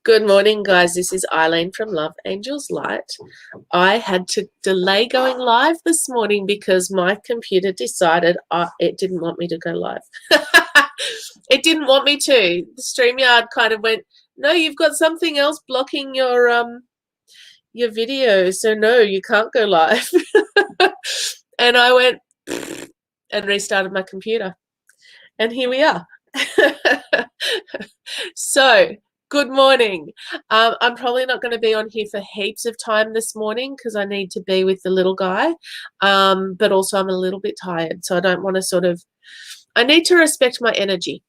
Good morning, guys. This is Eileen from Love Angels Light. I had to delay going live this morning because my computer decided it didn't want me to go live. It didn't want me to. The StreamYard kind of went, no, you've got something else blocking your video, so no, you can't go live. And I went and restarted my computer. And here we are. So, good morning. I'm probably not going to be on here for heaps of time this morning because I need to be with the little guy. But also I'm a little bit tired, so I don't want to I need to respect my energy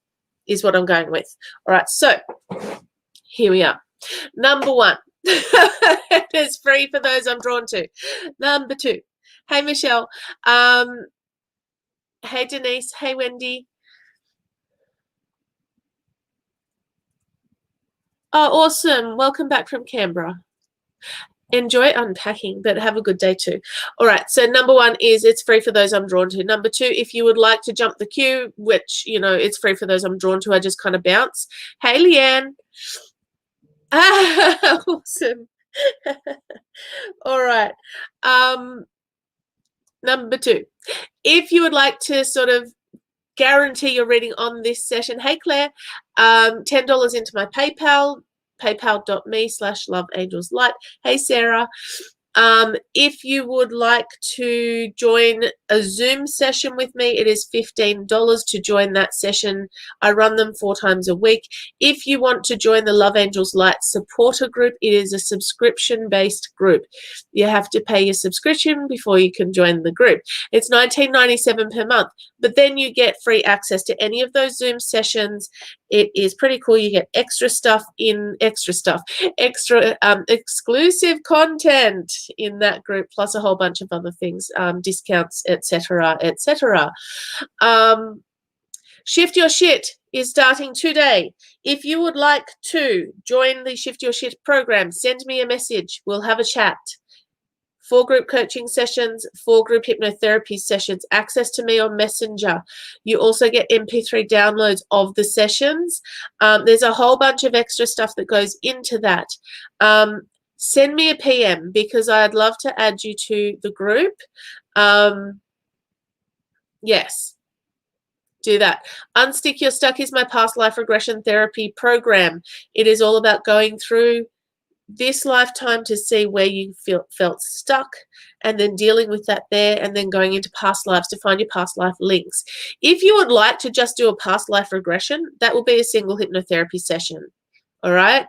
is what I'm going with. All right, so here we are. Number one, it's free for those I'm drawn to. Number two, hey, Michelle. Hey, Denise. Hey, Wendy. Oh, awesome. Welcome back from Canberra. Enjoy unpacking, but have a good day too. All right, so number one is it's free for those I'm drawn to. Number two, if you would like to jump the queue, which, it's free for those I'm drawn to, I just kind of bounce. Hey, Leanne. Awesome. All right. Number two, if you would like to sort of guarantee your reading on this session, hey, Claire, $10 into my PayPal, paypal.me/loveangelslight. Hey, Sarah. If you would like to join a Zoom session with me, it is $15 to join that session. I run them 4 times a week. If you want to join the Love Angels Light supporter group, it is a subscription-based group. You have to pay your subscription before you can join the group. It's $19.97 per month, but then you get free access to any of those Zoom sessions. It is pretty cool. You get extra exclusive content in that group, plus a whole bunch of other things, discounts, etc., etc. Shift Your Shit is starting today. If you would like to join the Shift Your Shit program, send me a message. We'll have a chat. 4 group coaching sessions, 4 group hypnotherapy sessions, access to me on Messenger. You also get MP3 downloads of the sessions. There's a whole bunch of extra stuff that goes into that. Send me a PM because I'd love to add you to the group. Yes, do that. Unstick Your Stuck is my past life regression therapy program. It is all about going through this lifetime to see where you felt stuck and then dealing with that there and then going into past lives to find your past life links. If you would like to just do a past life regression, that will be a single hypnotherapy session, all right,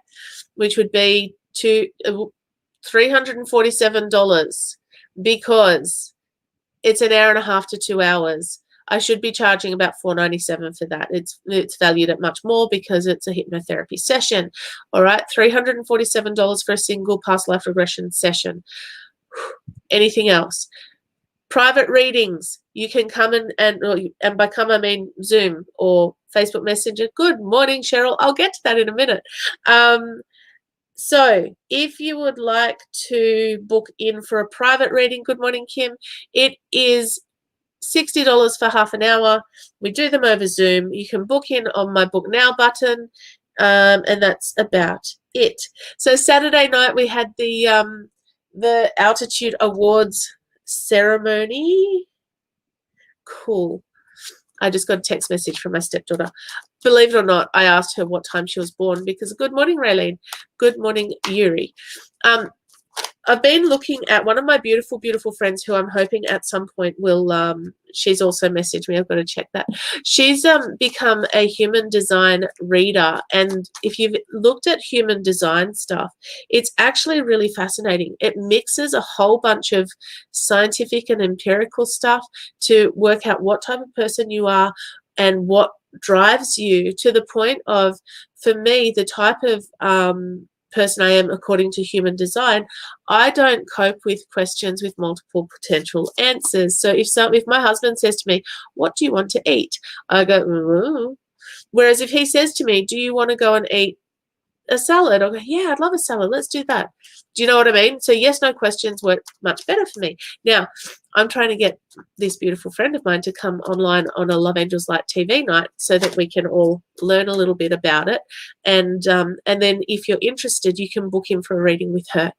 which would be $347 because it's an hour and a half to 2 hours. I should be charging about $497 for that. It's valued at much more because it's a hypnotherapy session. All right, $347 for a single past life regression session. Anything else? Private readings. You can come and by come I mean Zoom or Facebook Messenger. Good morning, Cheryl. I'll get to that in a minute. So if you would like to book in for a private reading, good morning, Kim. It is $60 for half an hour. We do them over Zoom. You can book in on my Book Now button, and that's about it. So Saturday night we had the Altitude Awards ceremony. Cool. I just got a text message from my stepdaughter. Believe it or not, I asked her what time she was born because good morning, Raylene. Good morning, Yuri. I've been looking at one of my beautiful, beautiful friends who I'm hoping at some point will, she's also messaged me. I've got to check that. She's become a human design reader. And if you've looked at human design stuff, it's actually really fascinating. It mixes a whole bunch of scientific and empirical stuff to work out what type of person you are and what drives you to the point of, for me, the type of person I am according to human design, I don't cope with questions with multiple potential answers. So if my husband says to me, what do you want to eat? I go, ooh. Whereas if he says to me, do you want to go and eat a salad? I'll go, yeah, I'd love a salad. Let's do that. Do you know what I mean? So yes, no questions work much better for me. Now, I'm trying to get this beautiful friend of mine to come online on a Love Angels Light TV night so that we can all learn a little bit about it. And then if you're interested, you can book in for a reading with her.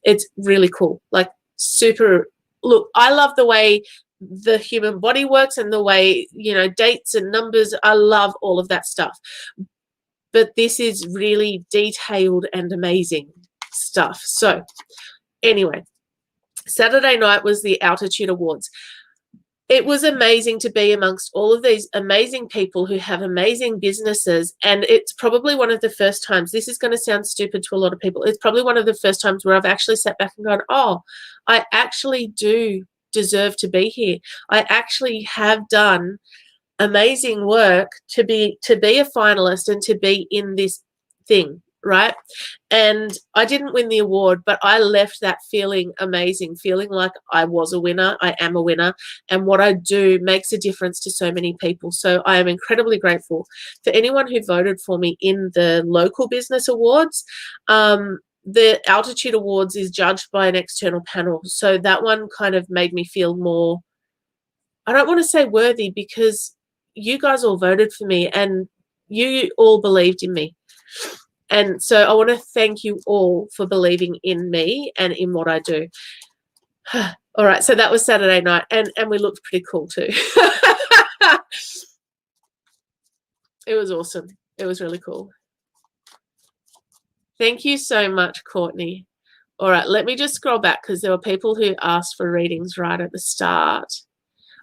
It's really cool. Like super. Look, I love the way the human body works and the way, dates and numbers. I love all of that stuff. But this is really detailed and amazing stuff. So anyway, Saturday night was the Altitude Awards. It was amazing to be amongst all of these amazing people who have amazing businesses. And it's probably one of the first times, this is going to sound stupid to a lot of people, it's probably one of the first times where I've actually sat back and gone, oh, I actually do deserve to be here. I actually have done amazing work to be a finalist and to be in this thing, right? And I didn't win the award, but I left that feeling amazing, feeling like I was a winner, I am a winner, and what I do makes a difference to so many people. So I am incredibly grateful for anyone who voted for me in the local business awards. The Altitude Awards is judged by an external panel, so that one kind of made me feel more, I don't want to say worthy, because you guys all voted for me and you all believed in me. And so I want to thank you all for believing in me and in what I do. All right, so that was Saturday night, and we looked pretty cool too. It was awesome. It was really cool. Thank you so much, Courtney. All right, let me just scroll back because there were people who asked for readings right at the start.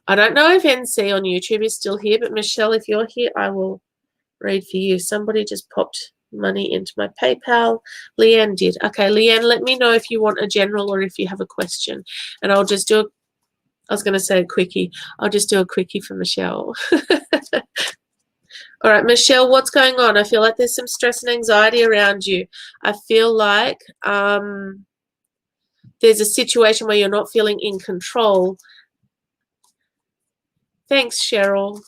I don't know if NC on YouTube is still here, but Michelle, if you're here, I will read for you. Somebody just popped money into my PayPal. Leanne did. Okay, Leanne, let me know if you want a general or if you have a question. And I'll just do I was going to say a quickie. I'll just do a quickie for Michelle. All right, Michelle, what's going on? I feel like there's some stress and anxiety around you. I feel like there's a situation where you're not feeling in control. Thanks, Cheryl.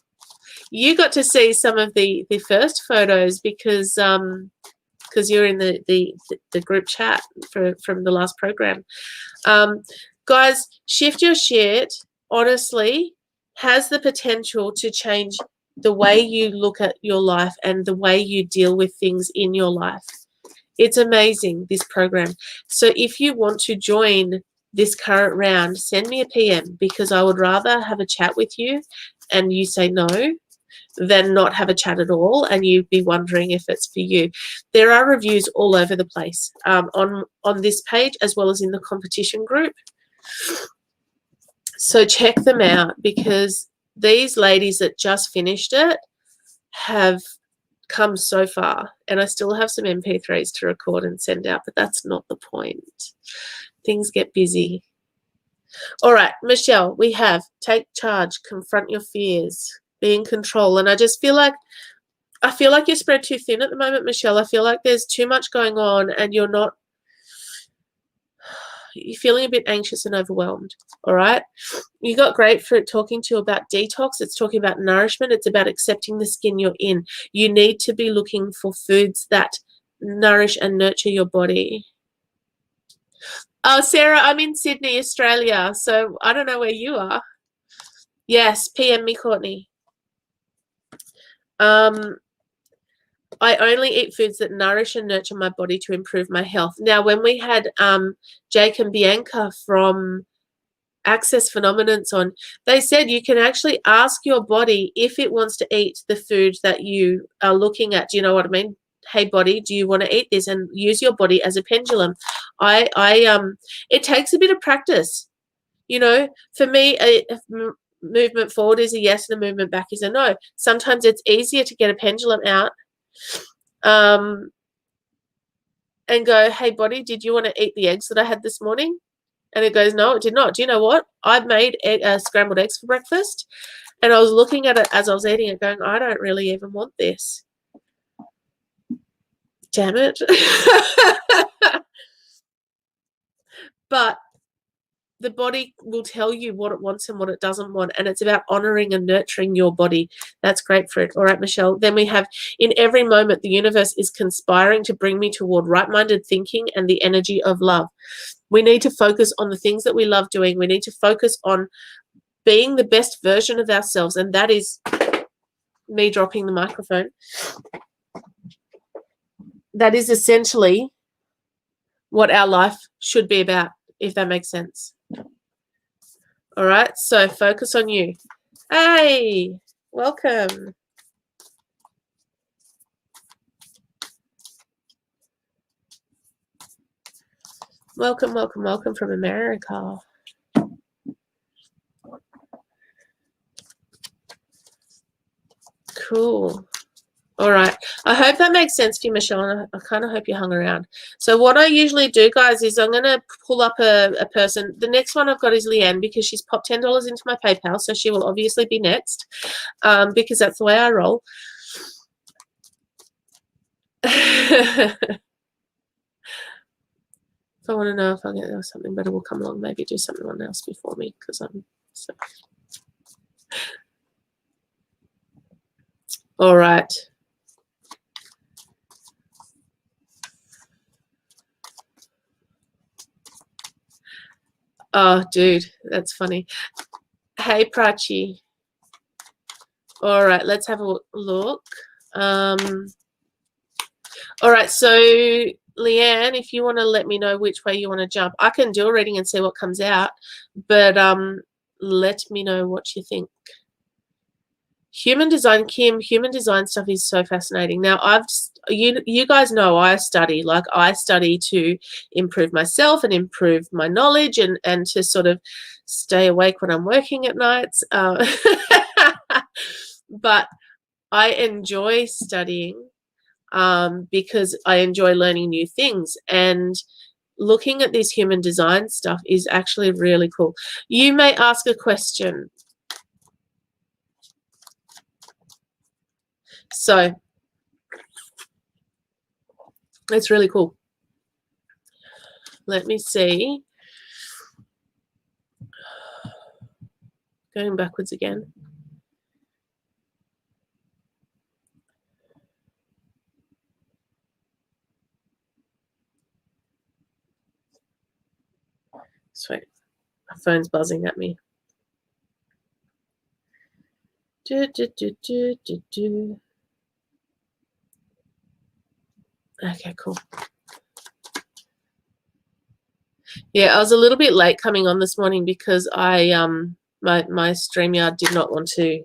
You got to see some of the first photos because you're in the group chat from the last program. Guys, Shift Your Shit, honestly, has the potential to change the way you look at your life and the way you deal with things in your life. It's amazing, this program. So if you want to join this current round, send me a PM, because I would rather have a chat with you and you say no than not have a chat at all and you'd be wondering if it's for you. There are reviews all over the place on this page as well as in the competition group. So check them out, because these ladies that just finished it have come so far, and I still have some MP3s to record and send out, but that's not the point. Things get busy. All right, Michelle, we have take charge, confront your fears, be in control. And I just feel like you're spread too thin at the moment, Michelle. I feel like there's too much going on and you're feeling a bit anxious and overwhelmed. All right, you got grapefruit talking to you about detox. It's talking about nourishment. It's about accepting the skin you're in. You need to be looking for foods that nourish and nurture your body. Oh, Sarah, I'm in Sydney, Australia, so I don't know where you are. Yes, PM me, Courtney. I only eat foods that nourish and nurture my body to improve my health. Now, when we had Jake and Bianca from Access Phenomenons on, they said you can actually ask your body if it wants to eat the food that you are looking at. Do you know what I mean? Hey, body, do you want to eat this? And use your body as a pendulum. It takes a bit of practice. You know, for me, a movement forward is a yes and a movement back is a no. Sometimes it's easier to get a pendulum out and go, hey, body, did you want to eat the eggs that I had this morning? And it goes, no, it did not. Do you know what? I've made scrambled eggs for breakfast, and I was looking at it as I was eating it going, I don't really even want this. Damn it. But the body will tell you what it wants and what it doesn't want, and it's about honoring and nurturing your body. That's grapefruit. All right, Michelle. Then we have, in every moment, the universe is conspiring to bring me toward right-minded thinking and the energy of love. We need to focus on the things that we love doing. We need to focus on being the best version of ourselves, and that is me dropping the microphone. That is essentially what our life should be about, if that makes sense. All right, so focus on you. Hey, welcome. Welcome, welcome, welcome from America. Cool. All right. I hope that makes sense for you, Michelle, and I kind of hope you hung around. So what I usually do, guys, is I'm going to pull up a person. The next one I've got is Leanne, because she's popped $10 into my PayPal, so she will obviously be next, because that's the way I roll. If I want to know if I get something better will come along, maybe do something else before me, because I'm so... All right. Oh, dude, that's funny. Hey, Prachi. All right, let's have a look. All right, so Leanne, if you want to let me know which way you want to jump, I can do a reading and see what comes out, but let me know what you think. Human design, Kim, human design stuff is so fascinating. Now, you guys know I study to improve myself and improve my knowledge and to sort of stay awake when I'm working at nights. But I enjoy studying because I enjoy learning new things, and looking at this human design stuff is actually really cool. You may ask a question. So it's really cool. Let me see. Going backwards again. Sweet. My phone's buzzing at me. Okay, cool. Yeah, I was a little bit late coming on this morning because I my StreamYard did not want to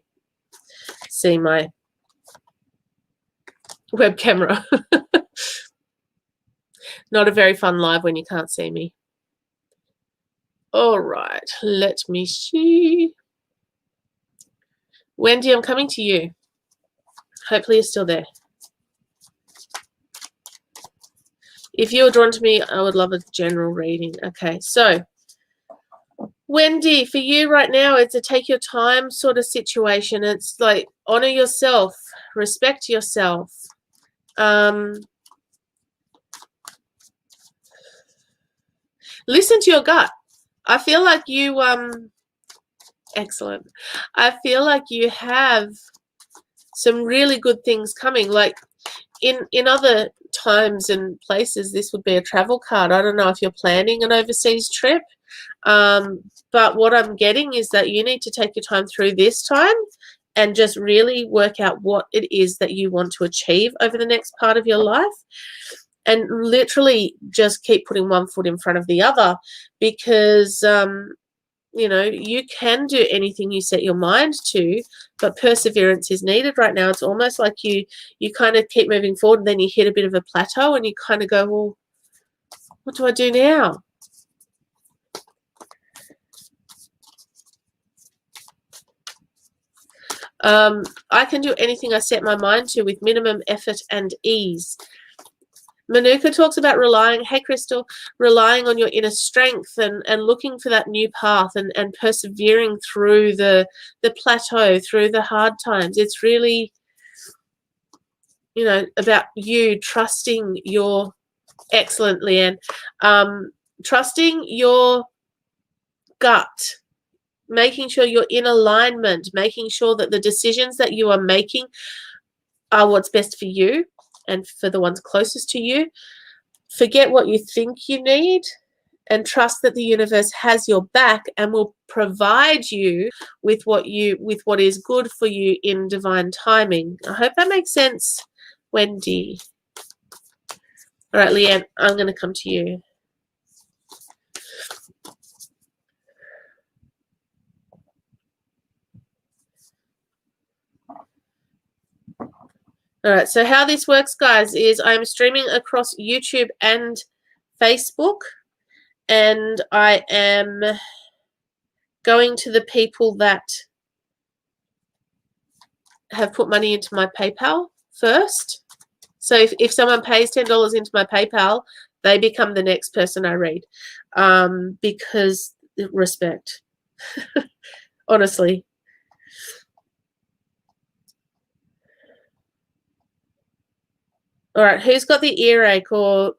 see my web camera. Not a very fun live when you can't see me. All right, let me see. Wendy, I'm coming to you. Hopefully you're still there. If you're drawn to me, I would love a general reading. Okay, so Wendy, for you right now, it's a take your time sort of situation. It's like honor yourself, respect yourself. Listen to your gut. I feel like you excellent. I feel like you have some really good things coming. Like in other times and places, this would be a travel card. I don't know if you're planning an overseas trip, but what I'm getting is that you need to take your time through this time and just really work out what it is that you want to achieve over the next part of your life, and literally just keep putting one foot in front of the other, because you know, you can do anything you set your mind to, but perseverance is needed right now. It's almost like you kind of keep moving forward, and then you hit a bit of a plateau and you kind of go, well, what do I do now? I can do anything I set my mind to with minimum effort and ease. Manuka talks about relying, hey Crystal, relying on your inner strength and looking for that new path and persevering through the plateau, through the hard times. It's really, you know, about you trusting your, excellent, Leanne, trusting your gut, making sure you're in alignment, making sure that the decisions that you are making are what's best for you and for the ones closest to you. Forget what you think you need and trust that the universe has your back and will provide you with what is good for you in divine timing. I hope that makes sense, Wendy. All right, Leanne, I'm going to come to you. All right, so how this works, guys, is I'm streaming across YouTube and Facebook, and I am going to the people that have put money into my PayPal first. So if someone pays $10 into my PayPal, they become the next person I read, because respect, honestly. All right, who's got the earache? Or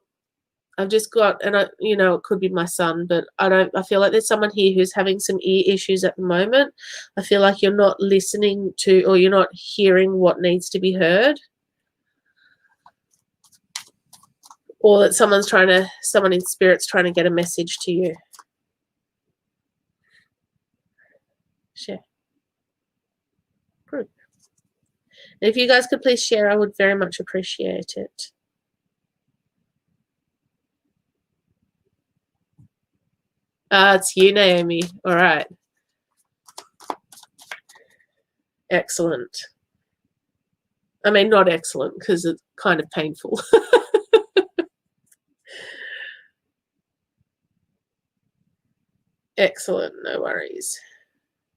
I've just got, and it could be my son, but I feel like there's someone here who's having some ear issues at the moment. I feel like you're not listening to, or you're not hearing what needs to be heard. Or that someone in spirit's trying to get a message to you. Share. Group. If you guys could please share, I would very much appreciate it. It's you, Naomi. All right. Excellent. I mean, not excellent, because it's kind of painful. Excellent. No worries.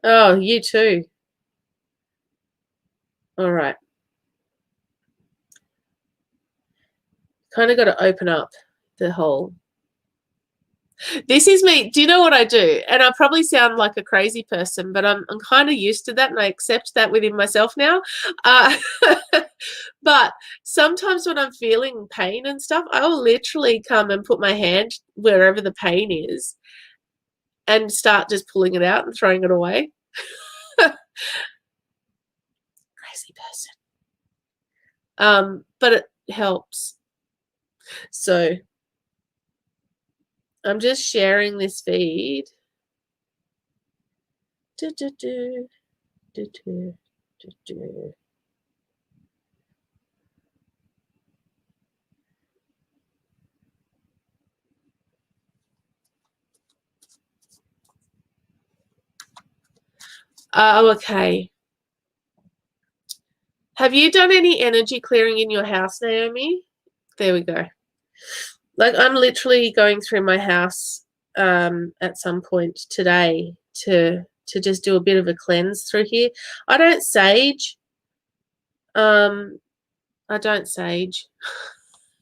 Oh, you too. All right. Kind of got to open up the whole. This is me. Do you know what I do? And I probably sound like a crazy person, but I'm kind of used to that, and I accept that within myself now. But sometimes when I'm feeling pain and stuff, I'll literally come and put my hand wherever the pain is and start just pulling it out and throwing it away. Crazy person. But it helps. So I'm just sharing this feed. Okay. Have you done any energy clearing in your house, Naomi? There we go. Like, I'm literally going through my house at some point today to just do a bit of a cleanse through here. I don't sage. I don't sage.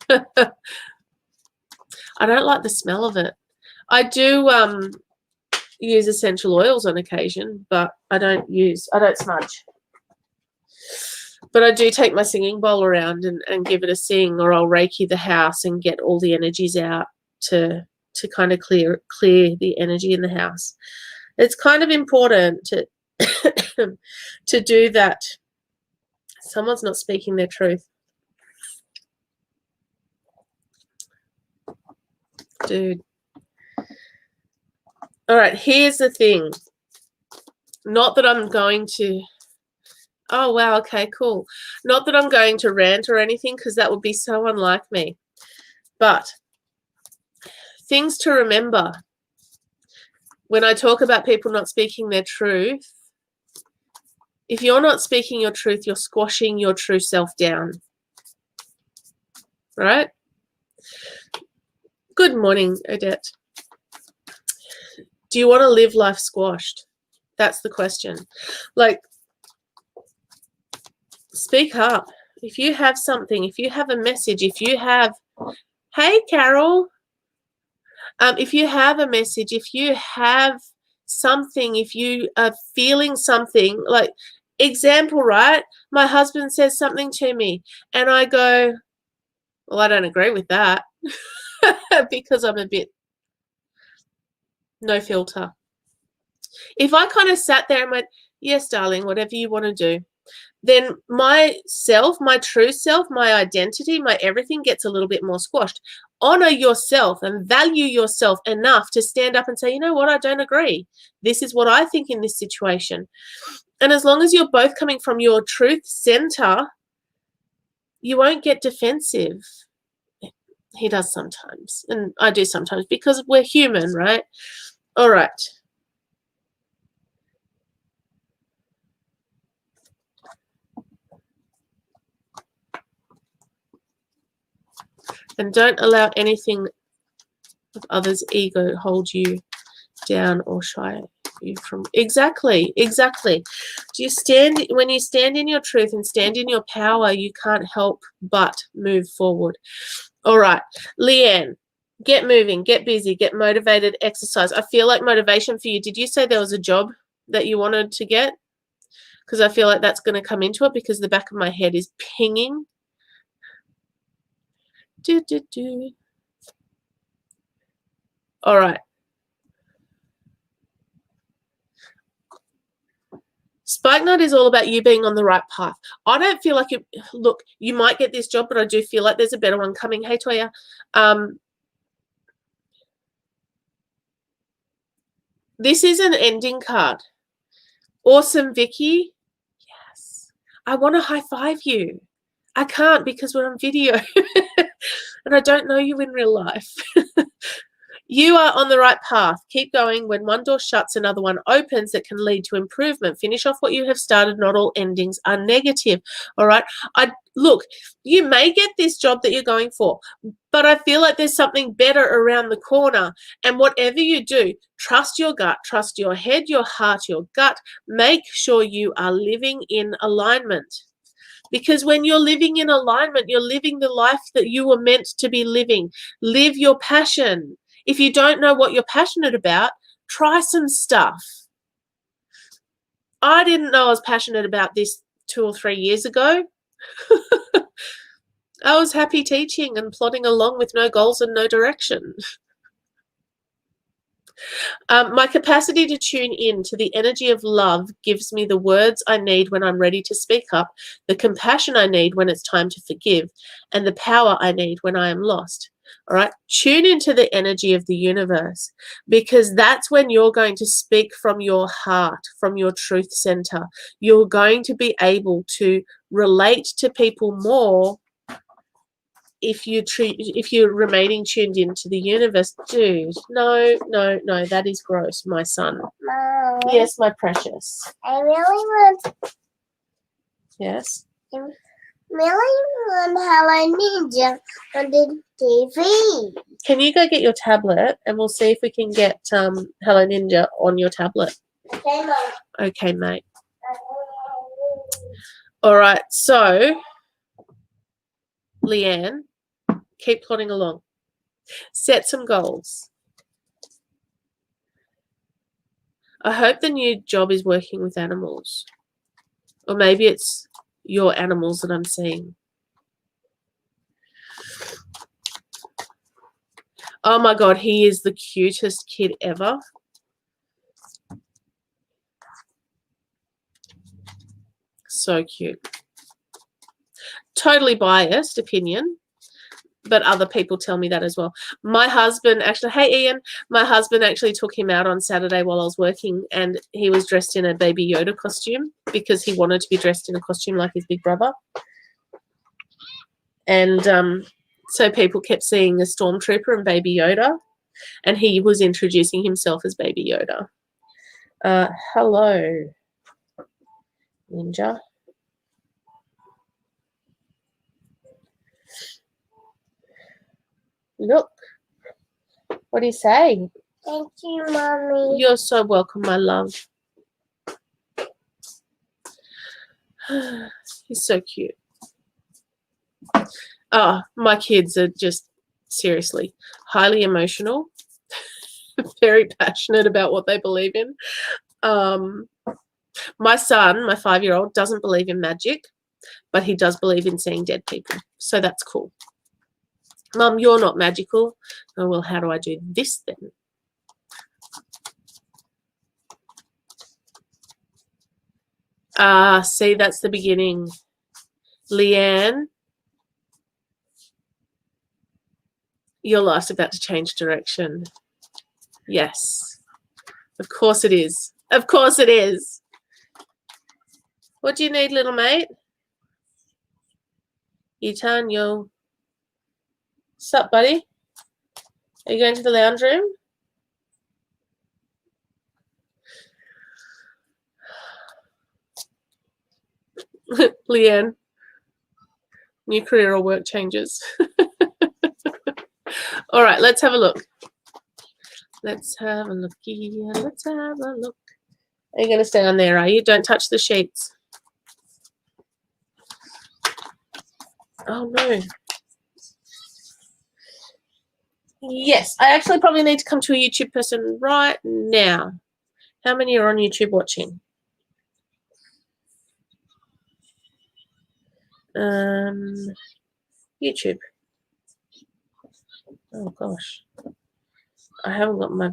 I don't like the smell of it. I do use essential oils on occasion, but I don't smudge. But I do take my singing bowl around and give it a sing, or I'll Reiki the house and get all the energies out to kind of clear the energy in the house. It's kind of important to to do that. Someone's not speaking their truth. Dude. All right, here's the thing. Not that I'm going to... Oh, wow, okay, cool. Not that I'm going to rant or anything, because that would be so unlike me. But things to remember when I talk about people not speaking their truth. If you're not speaking your truth, you're squashing your true self down. Right? Good morning, Odette. Do you want to live life squashed? That's the question. Like, speak up. If you have something, if you have a message, if you have... Hey, Carol. If you have a message, if you have something, if you are feeling something, like, example, right? My husband says something to me and I go, well, I don't agree with that, because I'm a bit no filter. If I kind of sat there and went, yes, darling, whatever you want to do, then my self, my true self, my identity, my everything gets a little bit more squashed. Honor yourself and value yourself enough to stand up and say, you know what, I don't agree. This is what I think in this situation. And as long as you're both coming from your truth center, you won't get defensive. He does sometimes, and I do sometimes, because we're human, right? All right. And don't allow anything of others' ego hold you down or shy you from. Exactly. Do you stand, when you stand in your truth and stand in your power, you can't help but move forward. All right, Leanne, get moving, get busy, get motivated, exercise. I feel like motivation for you. Did you say there was a job that you wanted to get? Because I feel like that's going to come into it, because the back of my head is pinging. All right. Spikenard is all about you being on the right path. I don't feel like you, look, you might get this job, but I do feel like there's a better one coming. Hey, Toya. This is an ending card. Awesome, Vicky. Yes. I want to high five you. I can't because we're on video and I don't know you in real life. You are on the right path. Keep going. When one door shuts, another one opens that can lead to improvement. Finish off what you have started. Not all endings are negative. All right. Look, you may get this job that you're going for, but I feel like there's something better around the corner. And whatever you do, trust your gut, trust your head, your heart, your gut. Make sure you are living in alignment. Because when you're living in alignment, you're living the life that you were meant to be living. Live your passion. If you don't know what you're passionate about, try some stuff. I didn't know I was passionate about this 2 or 3 years ago. I was happy teaching and plodding along with no goals and no direction. My capacity to tune in to the energy of love gives me the words I need when I'm ready to speak up, the compassion I need when it's time to forgive, and the power I need when I am lost. All right, tune into the energy of the universe, because that's when you're going to speak from your heart, from your truth center. You're going to be able to relate to people more if you're remaining tuned into the universe. Dude, no, that is gross, my son. Mom. Yes, my precious. I really want. Yes. I really want Hello Ninja on the TV. Can you go get your tablet and we'll see if we can get Hello Ninja on your tablet? Okay, Mom. Okay, mate. All right, so Leanne, keep plodding along. Set some goals. I hope the new job is working with animals. Or maybe it's your animals that I'm seeing. Oh my God, he is the cutest kid ever. So cute. Totally biased opinion, but other people tell me that as well. My husband actually, hey Ian, my husband actually took him out on Saturday while I was working, and he was dressed in a Baby Yoda costume because he wanted to be dressed in a costume like his big brother. And so people kept seeing a stormtrooper and Baby Yoda, and he was introducing himself as Baby Yoda. Hello, Ninja. Look, what do you say? Thank you, Mommy. You're so welcome, my love. He's so cute. Oh, my kids are just seriously highly emotional, very passionate about what they believe in. My son, my 5-year-old, doesn't believe in magic, but he does believe in seeing dead people. So that's cool. Mum, you're not magical. Oh, well, how do I do this then? Ah, see, that's the beginning. Leanne, your life's about to change direction. Yes. Of course it is. Of course it is. What do you need, little mate? Itanyo. Sup, buddy? Are you going to the lounge room? Leanne, new career or work changes. All right, let's have a look. Let's have a look here. Let's have a look. Are you going to stay on there, are you? Don't touch the sheets. Oh, no. Yes, I actually probably need to come to a YouTube person right now. How many are on YouTube watching? YouTube. Oh, gosh. I haven't got my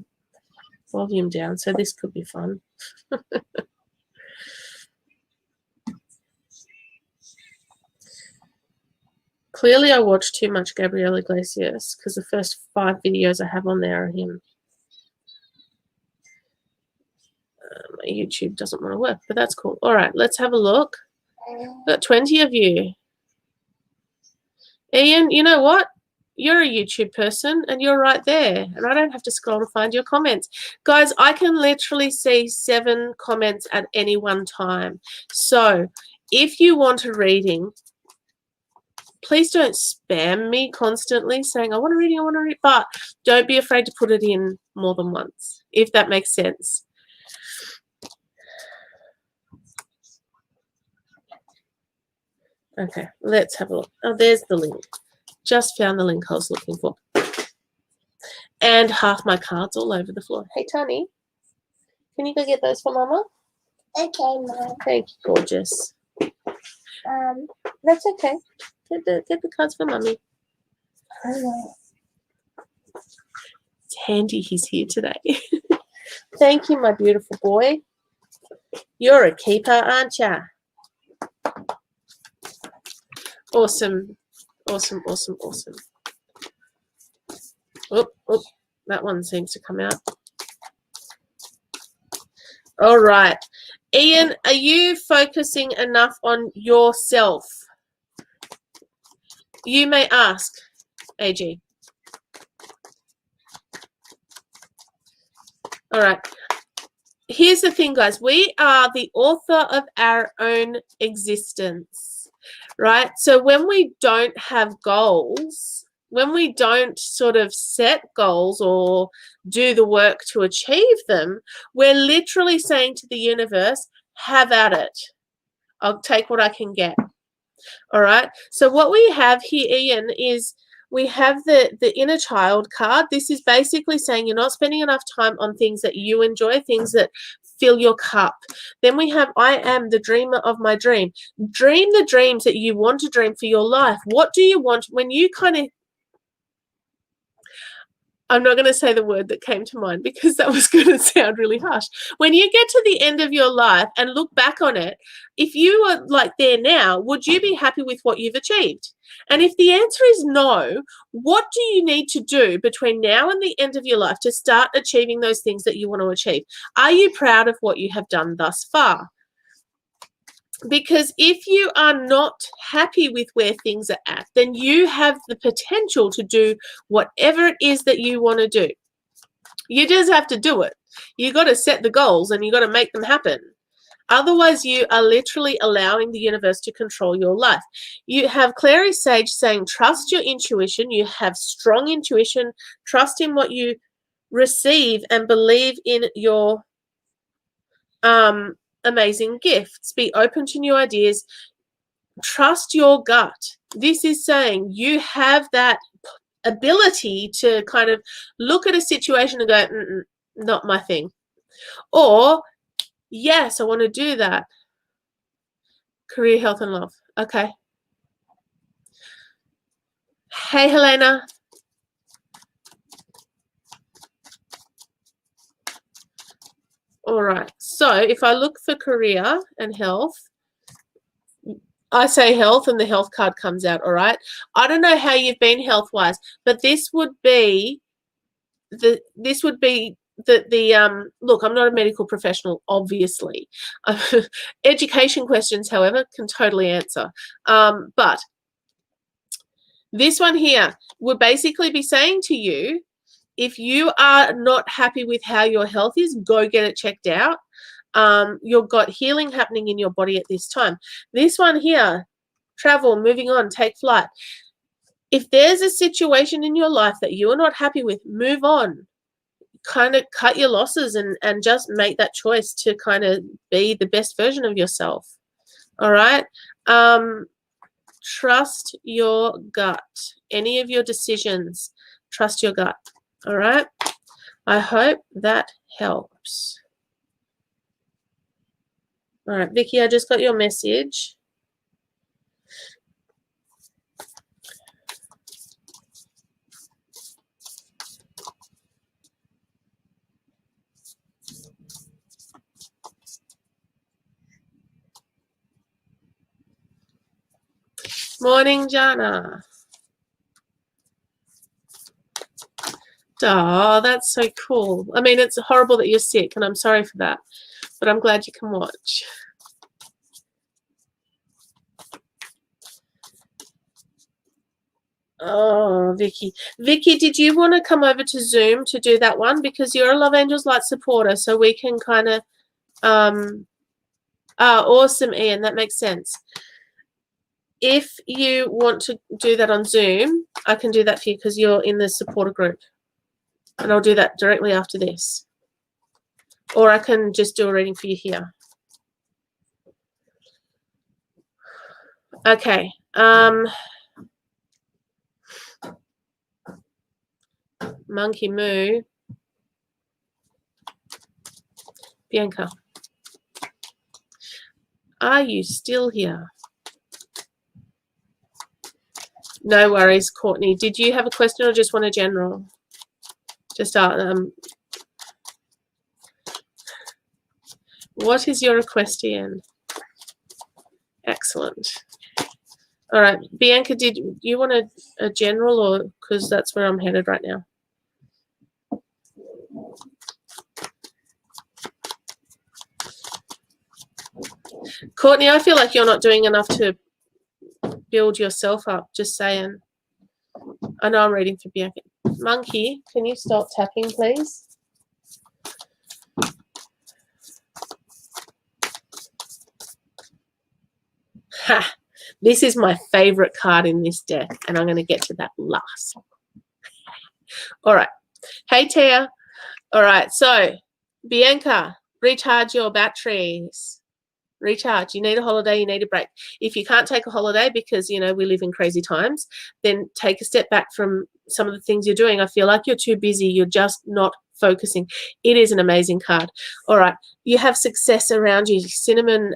volume down, so this could be fun. Clearly, I watch too much Gabriel Iglesias because the first 5 videos I have on there are him. My YouTube doesn't want to work, but that's cool. All right, let's have a look. Got 20 of you. Ian, you know what? You're a YouTube person and you're right there, and I don't have to scroll to find your comments. Guys, I can literally see 7 comments at any one time. So if you want a reading, please don't spam me constantly saying, I want a reading, I want to read, but don't be afraid to put it in more than once, if that makes sense. Okay, let's have a look. Oh, there's the link. Just found the link I was looking for. And half my cards all over the floor. Hey, Tony, can you go get those for Mama? Okay, Mom. Thank you, gorgeous. That's okay. Get the cards for Mummy. It's handy he's here today. Thank you, my beautiful boy. You're a keeper, aren't ya? Awesome. Awesome, awesome, awesome. Oh, that one seems to come out. All right. Ian, are you focusing enough on yourself? You may ask, AG. All right. Here's the thing, guys. We are the author of our own existence, right? So when we don't have goals, when we don't sort of set goals or do the work to achieve them, we're literally saying to the universe, have at it. I'll take what I can get. All right. So what we have here, Ian, is we have the inner child card. This is basically saying you're not spending enough time on things that you enjoy, things that fill your cup. Then we have I am the dreamer of my dream. Dream the dreams that you want to dream for your life. What do you want when you kind of, I'm not going to say the word that came to mind because that was going to sound really harsh. When you get to the end of your life and look back on it, if you are like there now, would you be happy with what you've achieved? And if the answer is no, what do you need to do between now and the end of your life to start achieving those things that you want to achieve? Are you proud of what you have done thus far? Because if you are not happy with where things are at, then you have the potential to do whatever it is that you want to do. You just have to do it. You got to set the goals and you got to make them happen. Otherwise, you are literally allowing the universe to control your life. You have Clary Sage saying, trust your intuition. You have strong intuition. Trust in what you receive and believe in your amazing gifts. Be open to new ideas. Trust your gut. This is saying you have that ability to kind of look at a situation and go, not my thing. Or, yes, I want to do that. Career, health, and love. Okay. Hey, Helena. All right. So if I look for career and health, I say health and the health card comes out, all right? I don't know how you've been health-wise, but this would be the look, I'm not a medical professional, obviously. Education questions, however, can totally answer. But this one here would basically be saying to you, if you are not happy with how your health is, go get it checked out. You've got healing happening in your body at this time. This one here, travel, moving on, take flight. If there's a situation in your life that you are not happy with, move on. Kind of cut your losses and just make that choice to kind of be the best version of yourself. All right. Trust your gut. Any of your decisions, trust your gut. All right. I hope that helps. All right, Vicky, I just got your message. Morning, Jana. Oh, that's so cool. I mean, it's horrible that you're sick, and I'm sorry for that, but I'm glad you can watch. Oh, Vicky. Vicky, did you want to come over to Zoom to do that one? Because you're a Love Angels Light supporter, so we can kind of, awesome, Ian, that makes sense. If you want to do that on Zoom, I can do that for you because you're in the supporter group. And I'll do that directly after this. Or I can just do a reading for you here. Okay. Monkey Moo. Bianca. Are you still here? No worries, Courtney. Did you have a question or just want a general? Just what is your request, Ian? Excellent. All right, Bianca, did you want a general, or because that's where I'm headed right now? Courtney, I feel like you're not doing enough to build yourself up. Just saying. I know I'm reading for Bianca. Monkey, can you stop tapping, please? Ha! This is my favorite card in this deck, and I'm going to get to that last. All right. Hey, Tia. All right. So, Bianca, recharge your batteries. Recharge. You need a holiday. You need a break. If you can't take a holiday because, you know, we live in crazy times, then take a step back from some of the things you're doing. I feel like you're too busy. You're just not focusing. It is an amazing card. All right. You have success around you. Cinnamon,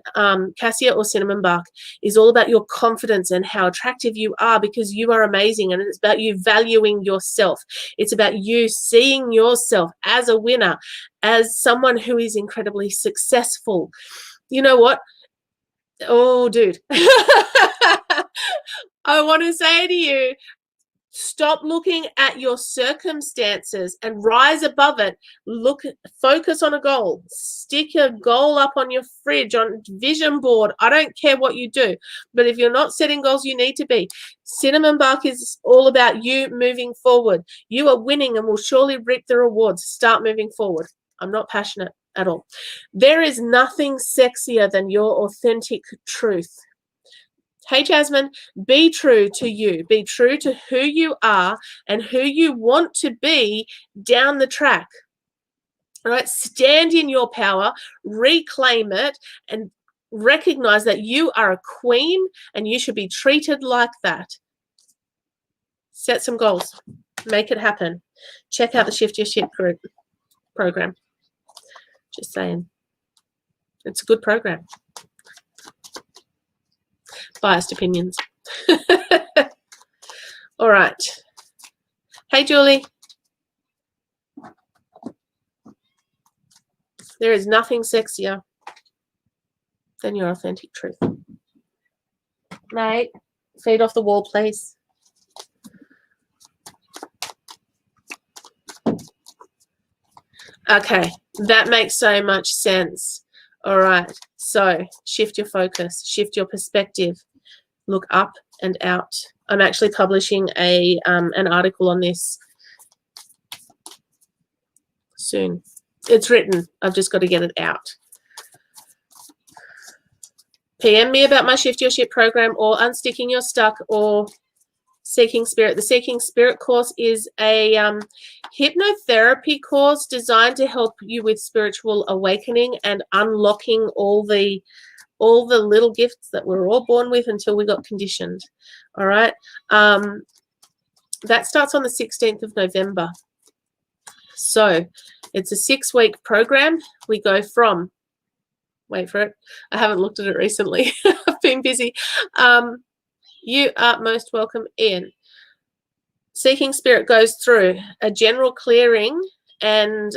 cassia or cinnamon bark is all about your confidence and how attractive you are because you are amazing. And it's about you valuing yourself. It's about you seeing yourself as a winner, as someone who is incredibly successful. You know what? Oh, dude. I want to say to you, stop looking at your circumstances and rise above it. Focus on a goal. Stick a goal up on your fridge, on vision board. I don't care what you do, but if you're not setting goals, you need to be. Cinnamon bark is all about you moving forward. You are winning and will surely reap the rewards. Start moving forward. I'm not passionate at all. There is nothing sexier than your authentic truth. Hey, Jasmine, be true to you. Be true to who you are and who you want to be down the track. All right, stand in your power, reclaim it, and recognize that you are a queen and you should be treated like that. Set some goals. Make it happen. Check out the Shift Your Shit group program. Just saying. It's a good program. Biased opinions. All right. Hey, Julie. There is nothing sexier than your authentic truth. Mate, feet off the wall, please. Okay, that makes so much sense. All right, so shift your focus, shift your perspective, look up and out. I'm actually publishing an article on this soon. It's written. I've just got to get it out. PM me about my Shift Your Shit program or Unsticking Your Stuck or Seeking Spirit. The Seeking Spirit course is a hypnotherapy course designed to help you with spiritual awakening and unlocking all the little gifts that we're all born with until we got conditioned. All right. That starts on the 16th of November. So it's a 6-week program. We go from, wait for it, I haven't looked at it recently. I've been busy. You are most welcome in. Seeking Spirit goes through a general clearing and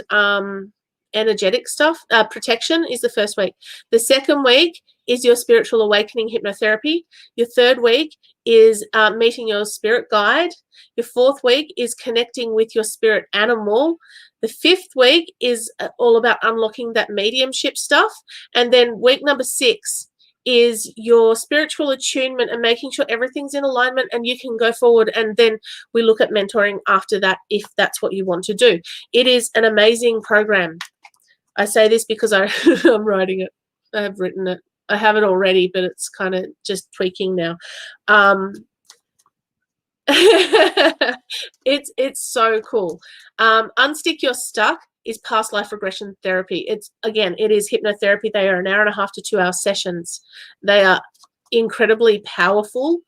energetic stuff. Protection is the first week. The second week is your spiritual awakening hypnotherapy. Your third week is meeting your spirit guide. Your fourth week is connecting with your spirit animal. The fifth week is all about unlocking that mediumship stuff. And then week number 6 is your spiritual attunement and making sure everything's in alignment and you can go forward. And then we look at mentoring after that if that's what you want to do. It is an amazing program. I say this because I'm writing it. I have written it. I have it already, but it's kind of just tweaking now. It's so cool. Unstick Your Stuck is past life regression therapy. It is hypnotherapy. They are 1.5 to 2 hour sessions. They are incredibly powerful.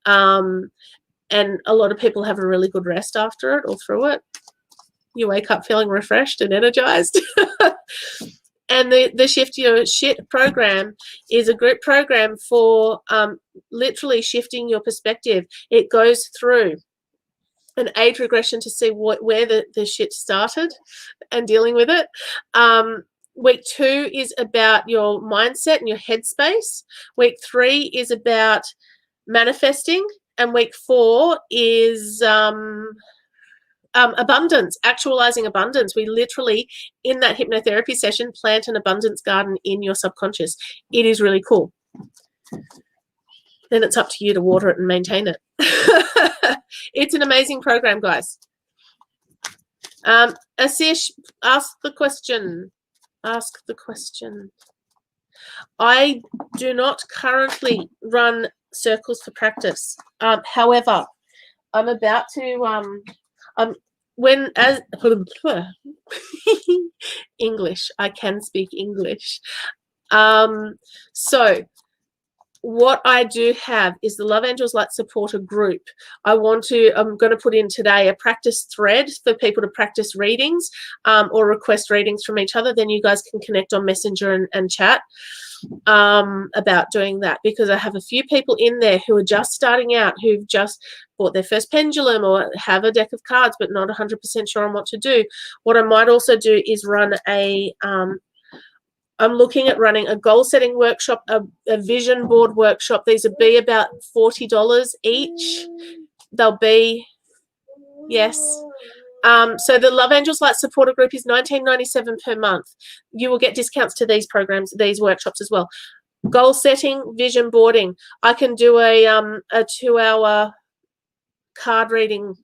And a lot of people have a really good rest after it or through it. You wake up feeling refreshed and energized. And the Shift Your Shit program is a group program for literally shifting your perspective. It goes through an age regression to see where the shit started and dealing with it. Week 2 is about your mindset and your headspace. Week 3 is about manifesting. And week 4 is abundance, actualizing abundance. We literally, in that hypnotherapy session, plant an abundance garden in your subconscious. It is really cool. Then it's up to you to water it and maintain it. It's an amazing program, guys. Asish, ask the question. Ask the question. I do not currently run circles for practice. However, I'm about to English. I can speak English. So what I do have is the Love Angels Light Supporter group. I'm going to put in today a practice thread for people to practice readings or request readings from each other. Then you guys can connect on Messenger and chat about doing that, because I have a few people in there who are just starting out, who've just bought their first pendulum or have a deck of cards but not 100% sure on what to do. What I might also do is run I'm looking at running a goal setting workshop, a vision board workshop. These would be about $40 each. They'll be, yes. So the Love Angels Light Supporter group is $19.97 per month. You will get discounts to these programs, these workshops as well. Goal setting, vision boarding. I can do a 2-hour card reading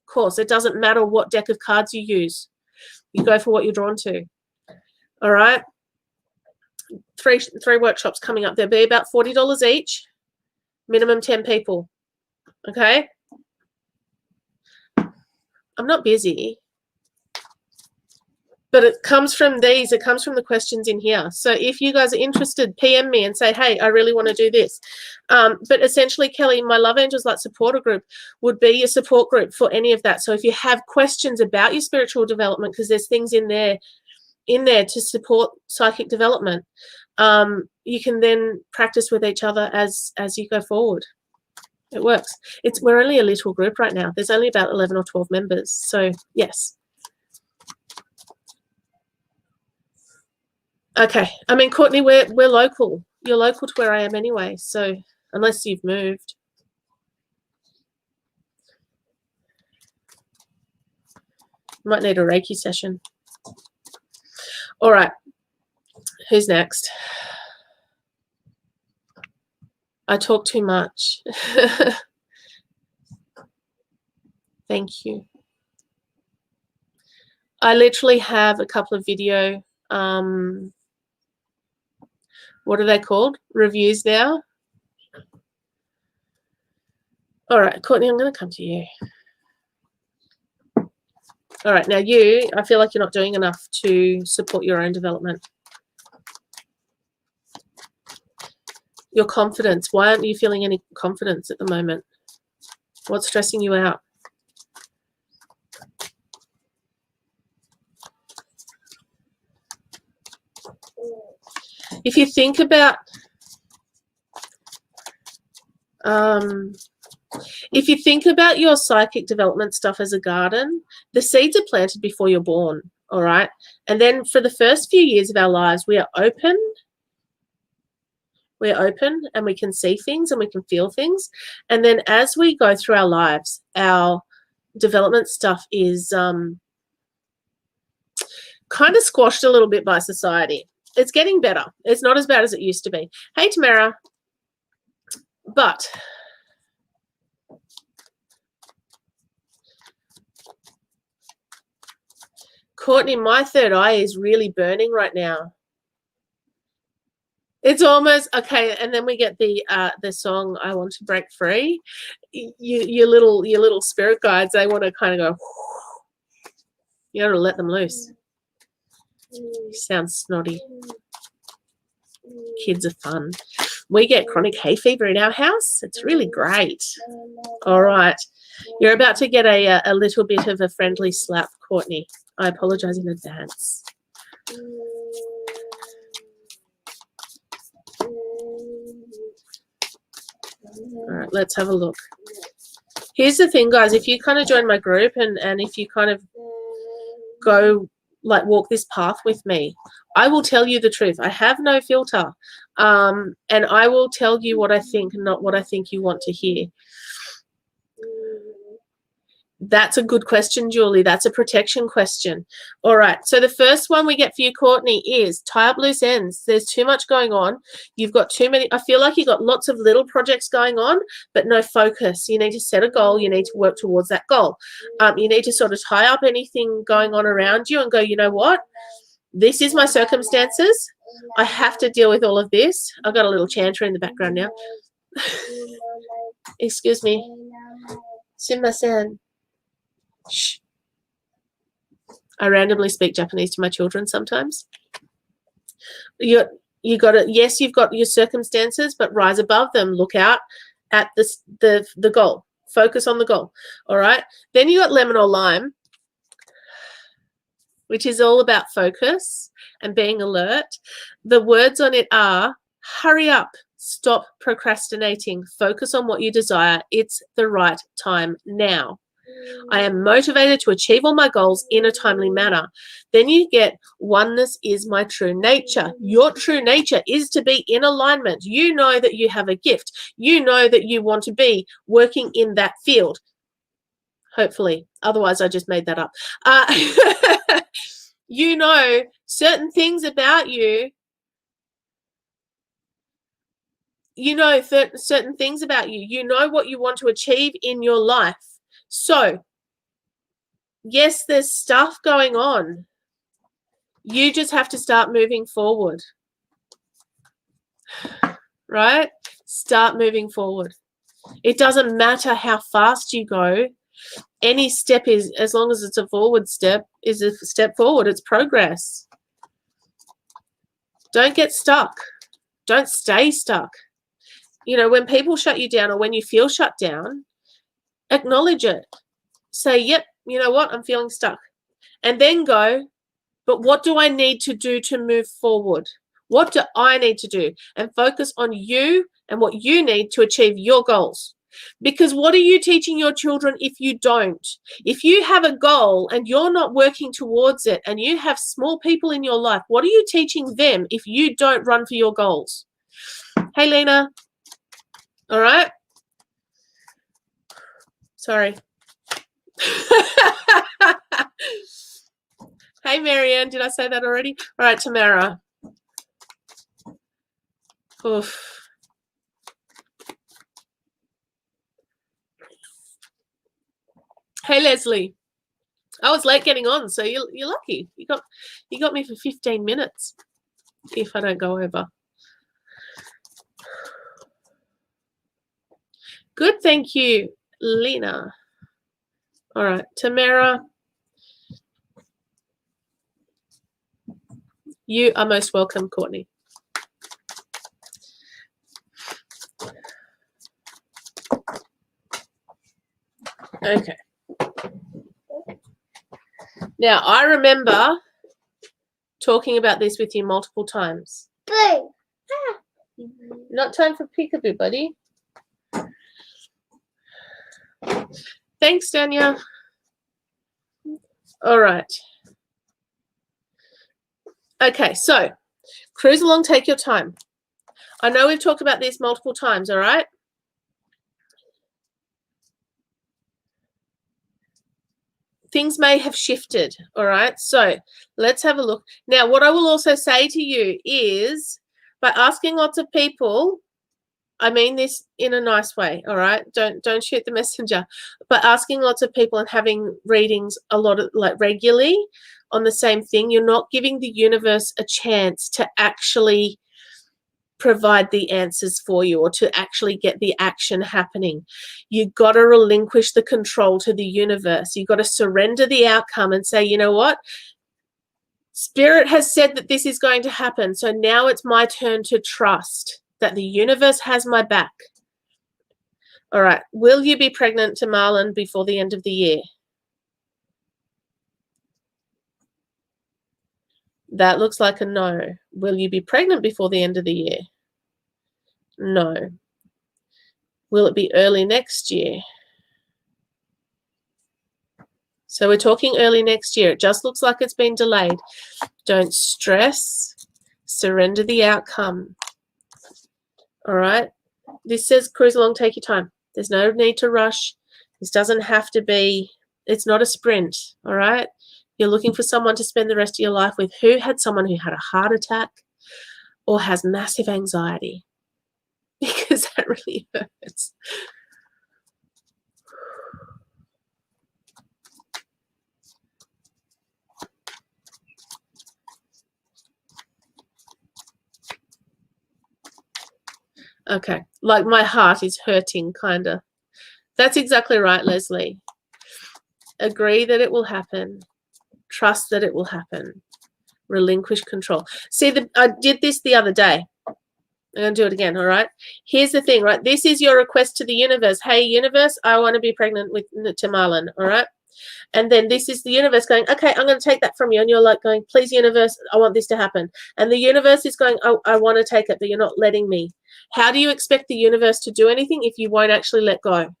course. It doesn't matter what deck of cards you use. You go for what you're drawn to. All right. Three workshops coming up. There'll be about $40 each, minimum 10 people. Okay. I'm not busy, but it comes from these. It comes from the questions in here. So if you guys are interested, PM me and say, hey, I really want to do this. But essentially, Kelly, my Love Angels Light Supporter group would be your support group for any of that. So if you have questions about your spiritual development, because there's things in there to support psychic development, you can then practice with each other as you go forward. It works. We're only a little group right now. There's only about 11 or 12 members. So yes. Okay. I mean, Courtney, we're local. You're local to where I am anyway. So unless you've moved. Might need a Reiki session. All right. Who's next? I talk too much. Thank you. I literally have a couple of video, what are they called? Reviews now. All right, Courtney, I'm going to come to you. All right, now you, I feel like you're not doing enough to support your own development. Your confidence. Why aren't you feeling any confidence at the moment? What's stressing you out? If you think about your psychic development stuff as a garden, the seeds are planted before you're born, all right? And then for the first few years of our lives, we are open. We're open and we can see things and we can feel things. And then as we go through our lives, our development stuff is kind of squashed a little bit by society. It's getting better. It's not as bad as it used to be. Hey, Tamara. But Courtney, my third eye is really burning right now. It's almost okay, and then we get the song "I Want to Break Free." Your little spirit guides, they want to kind of go. You got to let them loose. Sounds snotty. Kids are fun. We get chronic hay fever in our house. It's really great. All right, you're about to get a little bit of a friendly slap, Courtney. I apologize in advance. All right, let's have a look. Here's the thing, guys. If you kind of join my group and if you kind of go, like, walk this path with me, I will tell you the truth. I have no filter. And I will tell you what I think, not what I think you want to hear. That's a good question, Julie. That's a protection question. All right. So the first one we get for you, Courtney, is tie up loose ends. There's too much going on. You've got too many. I feel like you've got lots of little projects going on, but no focus. You need to set a goal. You need to work towards that goal. You need to sort of tie up anything going on around you and go, you know what? This is my circumstances. I have to deal with all of this. I've got a little chanter in the background now. Excuse me. Sumimasen. Shh. I randomly speak Japanese to my children sometimes. You got to, yes, you've got your circumstances, but rise above them. Look out at the goal. Focus on the goal. All right. Then you got lemon or lime, which is all about focus and being alert. The words on it are hurry up, stop procrastinating, focus on what you desire. It's the right time now. I am motivated to achieve all my goals in a timely manner. Then you get oneness is my true nature. Your true nature is to be in alignment. You know that you have a gift. You know that you want to be working in that field. Hopefully. Otherwise, I just made that up. You know certain things about you. You know certain things about you. You know what you want to achieve in your life. So, yes, there's stuff going on. You just have to start moving forward. Right? Start moving forward. It doesn't matter how fast you go. Any step is, as long as it's a forward step, is a step forward. It's progress. Don't get stuck. Don't stay stuck. You know, when people shut you down or when you feel shut down, acknowledge it. Say, yep, you know what? I'm feeling stuck. And then go, but what do I need to do to move forward? What do I need to do? And focus on you and what you need to achieve your goals. Because what are you teaching your children if you don't? If you have a goal and you're not working towards it and you have small people in your life, what are you teaching them if you don't run for your goals? Hey, Lena. All right. Sorry. Hey, Marianne. Did I say that already? All right, Tamara. Oof. Hey, Leslie. I was late getting on, so you're lucky. You got me for 15 minutes if I don't go over. Good, thank you, Lena. All right, Tamara. You are most welcome, Courtney. Okay. Now, I remember talking about this with you multiple times. Boo. Not time for peekaboo, buddy. Thanks, Dania. All right. Okay, so cruise along, take your time. I know we've talked about this multiple times, all right? Things may have shifted, all right? So let's have a look. Now, what I will also say to you is by asking lots of people, I mean this in a nice way, all right? Don't shoot the messenger. But asking lots of people and having readings a lot of like regularly on the same thing, you're not giving the universe a chance to actually provide the answers for you or to actually get the action happening. You got to relinquish the control to the universe. You got to surrender the outcome and say, you know what? Spirit has said that this is going to happen. So now it's my turn to trust that the universe has my back. All right. Will you be pregnant to Marlon before the end of the year? That looks like a no. Will you be pregnant before the end of the year? No. Will it be early next year? So we're talking early next year. It just looks like it's been delayed. Don't stress. Surrender the outcome. All right. This says cruise along, take your time. There's no need to rush. This doesn't have to be, it's not a sprint. All right. You're looking for someone to spend the rest of your life with. Who had someone who had a heart attack or has massive anxiety? Because that really hurts. Okay, like my heart is hurting, kind of. That's exactly right, Leslie. Agree that it will happen. Trust that it will happen. Relinquish control. See, I did this the other day. I'm going to do it again, all right? Here's the thing, right? This is your request to the universe. Hey, universe, I want to be pregnant with Marlon, all right? And then this is the universe going, okay, I'm going to take that from you. And you're like going, please, universe, I want this to happen. And the universe is going, oh, I want to take it, but you're not letting me. How do you expect the universe to do anything if you won't actually let go?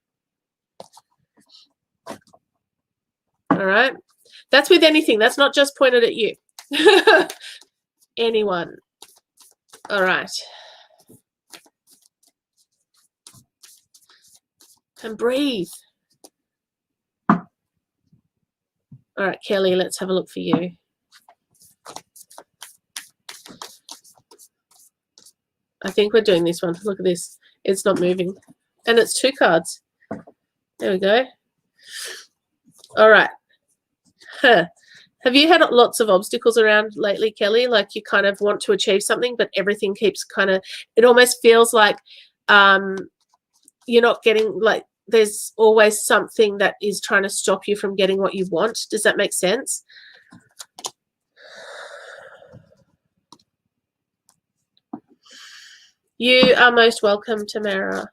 All right? That's with anything. That's not just pointed at you. Anyone. All right. And breathe. All right, Kelly, let's have a look for you. I think we're doing this one. Look at this. It's not moving. And it's 2 cards. There we go. All right. Huh. Have you had lots of obstacles around lately, Kelly? Like you kind of want to achieve something, but everything keeps kind of, it almost feels like you're not getting, like there's always something that is trying to stop you from getting what you want. Does that make sense? You are most welcome, Tamara.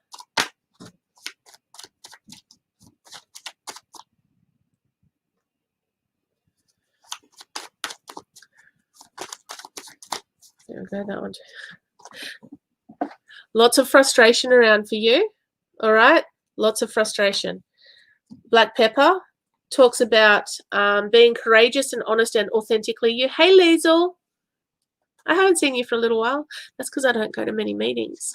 There we go, that one. Lots of frustration around for you, all right? Lots of frustration. Black pepper talks about being courageous and honest and authentically you. Hey, Liesel. I haven't seen you for a little while. That's because I don't go to many meetings.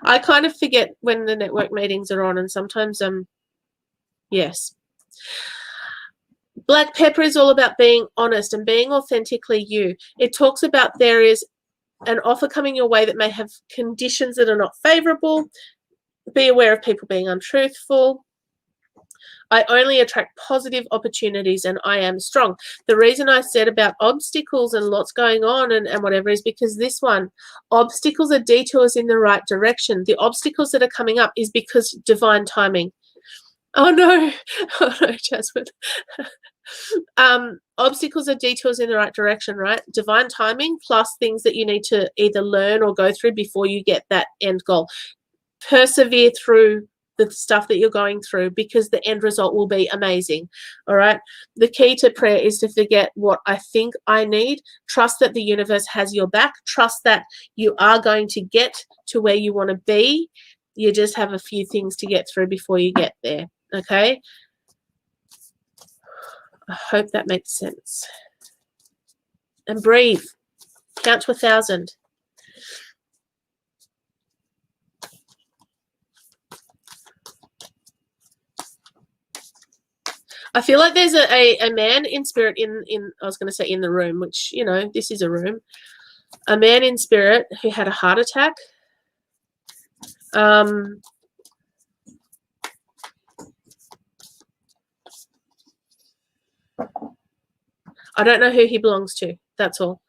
I kind of forget when the network meetings are on, and sometimes yes. Black pepper is all about being honest and being authentically you. It talks about there is an offer coming your way that may have conditions that are not favorable. Be aware of people being untruthful. I only attract positive opportunities and I am strong. The reason I said about obstacles and lots going on and whatever is because this one, obstacles are detours in the right direction. The obstacles that are coming up is because divine timing. Oh no, oh no, Jasmine. Obstacles are detours in the right direction, right? Divine timing plus things that you need to either learn or go through before you get that end goal. Persevere through the stuff that you're going through because the end result will be amazing. All right. The key to prayer is to forget what I think I need. Trust that the universe has your back. Trust that you are going to get to where you want to be. You just have a few things to get through before you get there. Okay. I hope that makes sense. And breathe. Count to 1,000. I feel like there's a man in spirit in I was going to say in the room, which, you know, this is a room. A man in spirit who had a heart attack. I don't know who he belongs to. That's all.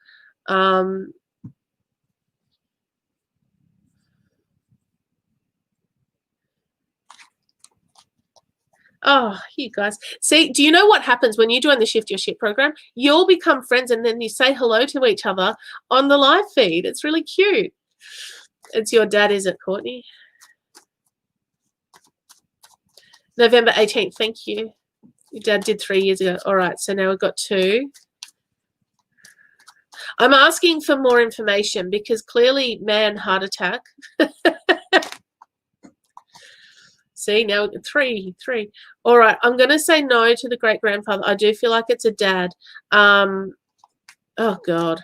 Oh, you guys. See, do you know what happens when you join the Shift Your Shit program? You'll become friends and then you say hello to each other on the live feed. It's really cute. It's your dad, is it, Courtney? November 18th. Thank you. Your dad did 3 years ago. All right. So now we've got 2. I'm asking for more information because clearly, man, heart attack. See, now 3. All right, I'm going to say no to the great-grandfather. I do feel like it's a dad. Oh, God.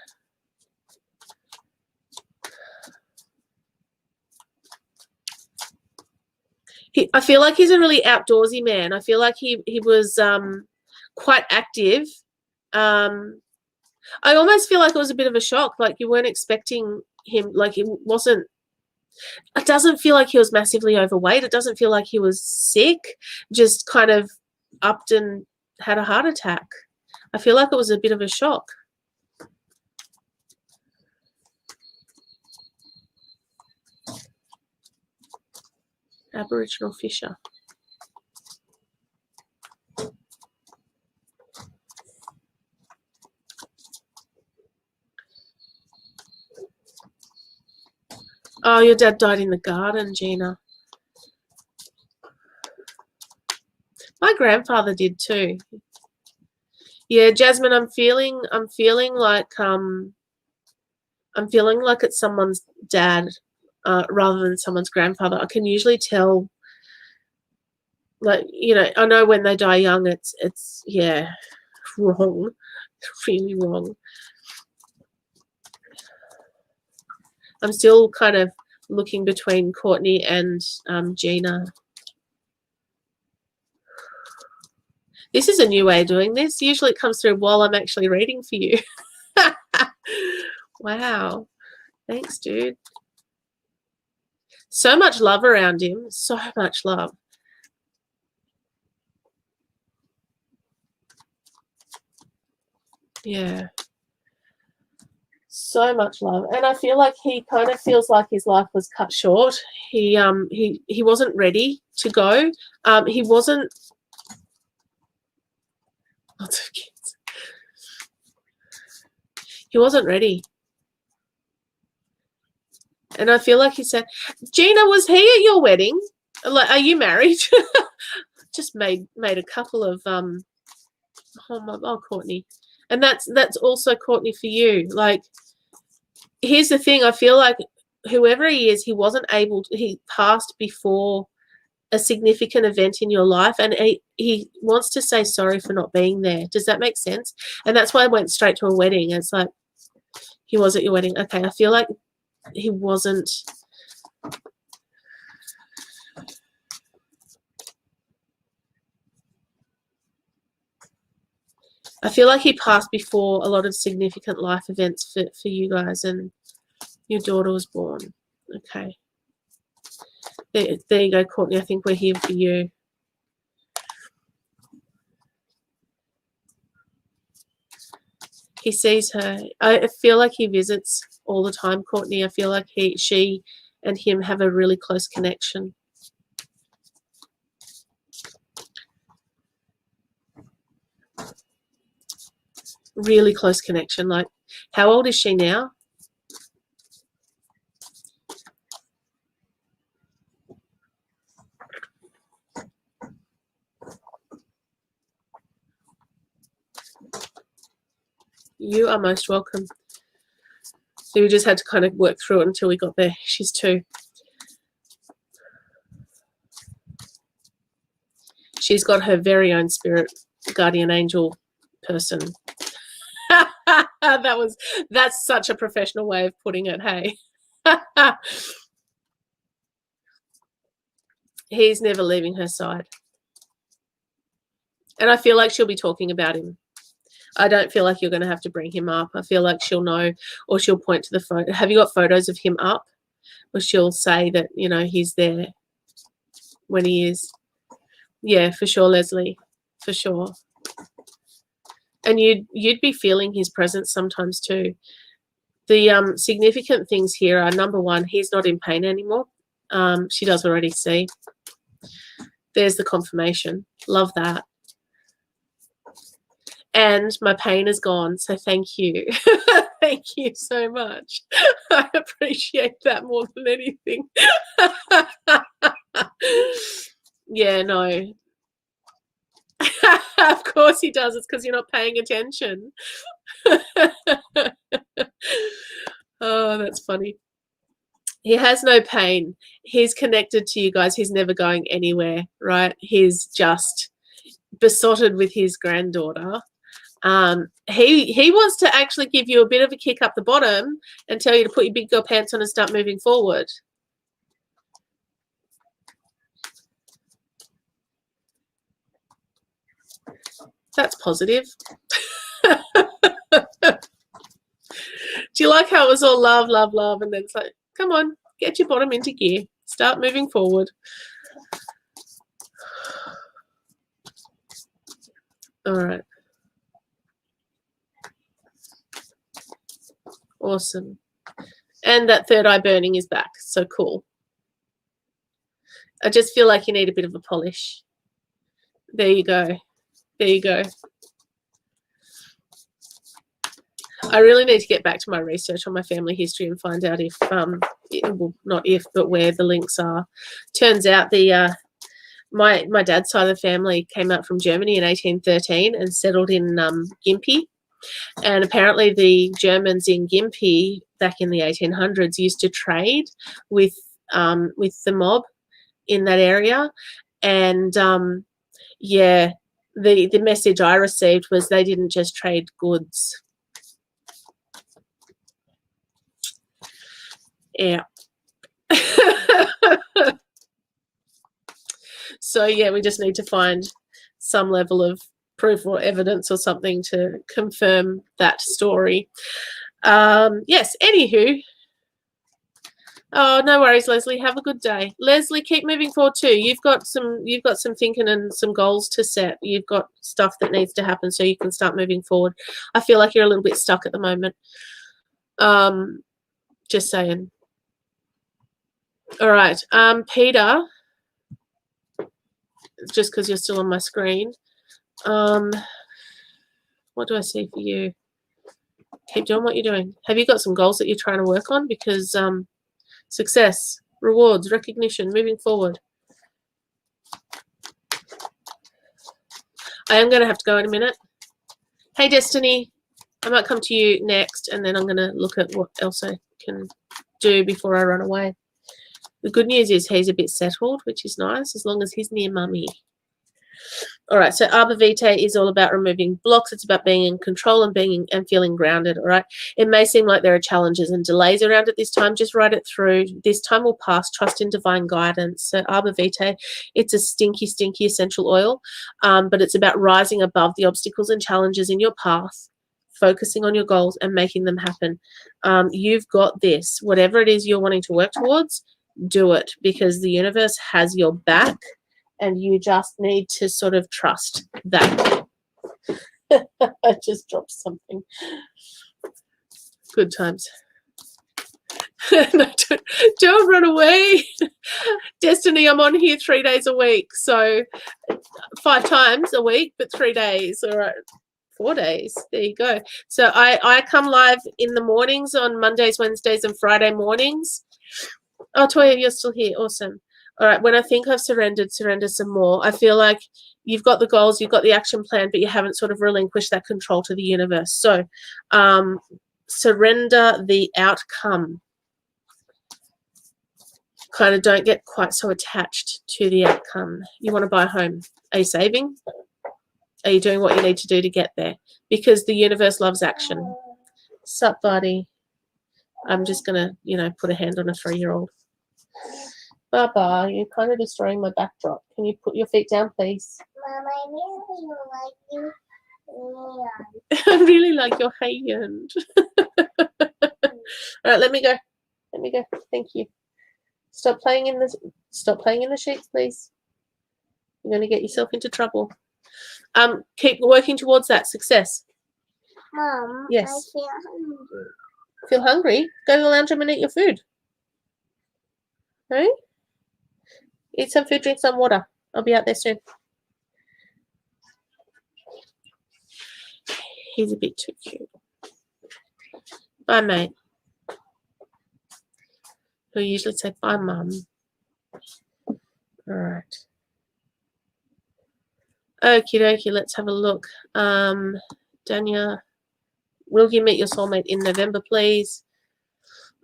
I feel like he's a really outdoorsy man. I feel like he was quite active. I almost feel like it was a bit of a shock. Like you weren't expecting him. Like it wasn't. It doesn't feel like he was massively overweight. It doesn't feel like he was sick. Just kind of upped and had a heart attack. I feel like it was a bit of a shock. Aboriginal Fisher. Oh, your dad died in the garden, Gina. My grandfather did too. Yeah, Jasmine, I'm feeling like it's someone's dad rather than someone's grandfather. I can usually tell, like, you know, I know when they die young, it's yeah, wrong, really wrong. I'm still kind of looking between Courtney and Gina. This is a new way of doing this. Usually it comes through while I'm actually reading for you. Wow. Thanks, dude. So much love around him. So much love. Yeah. So much love. And I feel like he kind of feels like his life was cut short. He wasn't ready to go. He wasn't. Lots of kids. He wasn't ready. And I feel like he said, Gina, was he at your wedding? Like, are you married? Just made a couple of Courtney. And that's also Courtney for you. Like, here's the thing, I feel like whoever he is, he wasn't able to, he passed before a significant event in your life, and he wants to say sorry for not being there. Does that make sense? And that's why I went straight to a wedding. It's like, he was at your wedding. Okay, I feel like he wasn't. I feel like he passed before a lot of significant life events for you guys, and your daughter was born. Okay. There you go, Courtney. I think we're here for you. He sees her. I feel like he visits all the time, Courtney. I feel like she and him have a really close connection. Really close connection. Like, how old is she now? You are most welcome. So we just had to kind of work through it until we got there. She's 2. She's got her very own spirit guardian angel person. That's such a professional way of putting it, hey. He's never leaving her side. And I feel like she'll be talking about him. I don't feel like you're going to have to bring him up. I feel like she'll know, or she'll point to the photo. Have you got photos of him up? Or she'll say that, you know, he's there when he is. Yeah, for sure, Leslie. For sure. And you'd be feeling his presence sometimes too. The significant things here are, number one, he's not in pain anymore. She does already see. There's the confirmation. Love that. And my pain is gone, so thank you. Thank you so much. I appreciate that more than anything. Yeah, no. Of course he does. It's because you're not paying attention. Oh, that's funny. He has no pain. He's connected to you guys. He's never going anywhere, right? He's just besotted with his granddaughter. He wants to actually give you a bit of a kick up the bottom and tell you to put your big girl pants on and start moving forward. That's positive. Do you like how it was all love, love, love, and then it's like, come on, get your bottom into gear. Start moving forward. All right. Awesome. And that third eye burning is back. So cool. I just feel like you need a bit of a polish. There you go. There you go. I really need to get back to my research on my family history and find out if, well, not if, but where the links are. Turns out my dad's side of the family came out from Germany in 1813 and settled in Gympie. And apparently the Germans in Gympie back in the 1800s used to trade with the mob in that area. And, yeah, the message I received was they didn't just trade goods. Yeah. So, yeah, we just need to find some level of proof or evidence or something to confirm that story. Yes, anywho. Oh, no worries, Leslie. Have a good day. Leslie, keep moving forward too. You've got some thinking and some goals to set. You've got stuff that needs to happen so you can start moving forward. I feel like you're a little bit stuck at the moment. Just saying. All right. Peter, just because you're still on my screen. What do I see for you? Keep doing what you're doing. Have you got some goals that you're trying to work on? Because success, rewards, recognition, moving forward. I am going to have to go in a minute. Hey, Destiny. I might come to you next, and then I'm going to look at what else I can do before I run away. The good news is he's a bit settled, which is nice, as long as he's near mummy. All right, so Arbor Vitae is all about removing blocks. It's about being in control and feeling grounded, all right? It may seem like there are challenges and delays around it this time. Just ride it through. This time will pass. Trust in divine guidance. So Arbor Vitae, it's a stinky, stinky essential oil, but it's about rising above the obstacles and challenges in your path, focusing on your goals and making them happen. You've got this. Whatever it is you're wanting to work towards, do it, because the universe has your back. And you just need to sort of trust that. I just dropped something. Good times. No, don't run away. Destiny, I'm on here 3 days a week. So 5 times a week, but 3 days. All right. 4 days. There you go. So I come live in the mornings on Mondays, Wednesdays, and Friday mornings. Oh, Toya, you're still here. Awesome. All right, when I think I've surrender some more. I feel like you've got the goals, you've got the action plan, but you haven't sort of relinquished that control to the universe. So surrender the outcome. Kind of don't get quite so attached to the outcome. You want to buy a home. Are you saving? Are you doing what you need to do to get there? Because the universe loves action. Sup, buddy? I'm just going to, you know, put a hand on a 3-year-old. Baba, you're kind of destroying my backdrop. Can you put your feet down, please? Mom, I really like you. I really like your hand. All right, let me go. Let me go. Thank you. Stop playing in the sheets, please. You're going to get yourself into trouble. Keep working towards that success. Mom, yes. I feel hungry. Feel hungry? Go to the lounge room and eat your food. Right? Eat some food, drink some water. I'll be out there soon. He's a bit too cute. Bye, mate. He'll usually say, bye, Mum. All right. Okie dokie, let's have a look. Dania, will you meet your soulmate in November, please?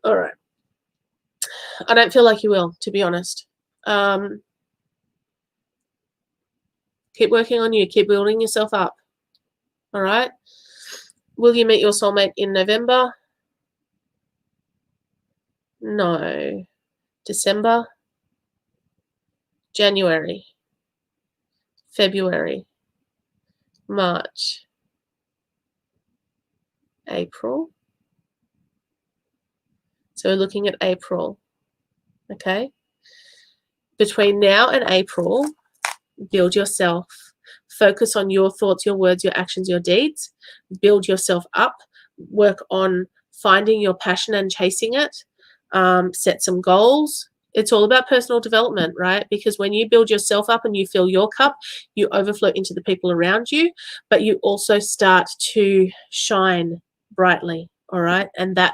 All right. I don't feel like you will, to be honest. Keep working on you. Keep building yourself up. All right. Will you meet your soulmate in November? No. December? January? February? March? April? So we're looking at April. Okay. Between now and April, build yourself. Focus on your thoughts, your words, your actions, your deeds. Build yourself up. Work on finding your passion and chasing it. Set some goals. It's all about personal development, right? Because when you build yourself up and you fill your cup, you overflow into the people around you, but you also start to shine brightly, all right? And that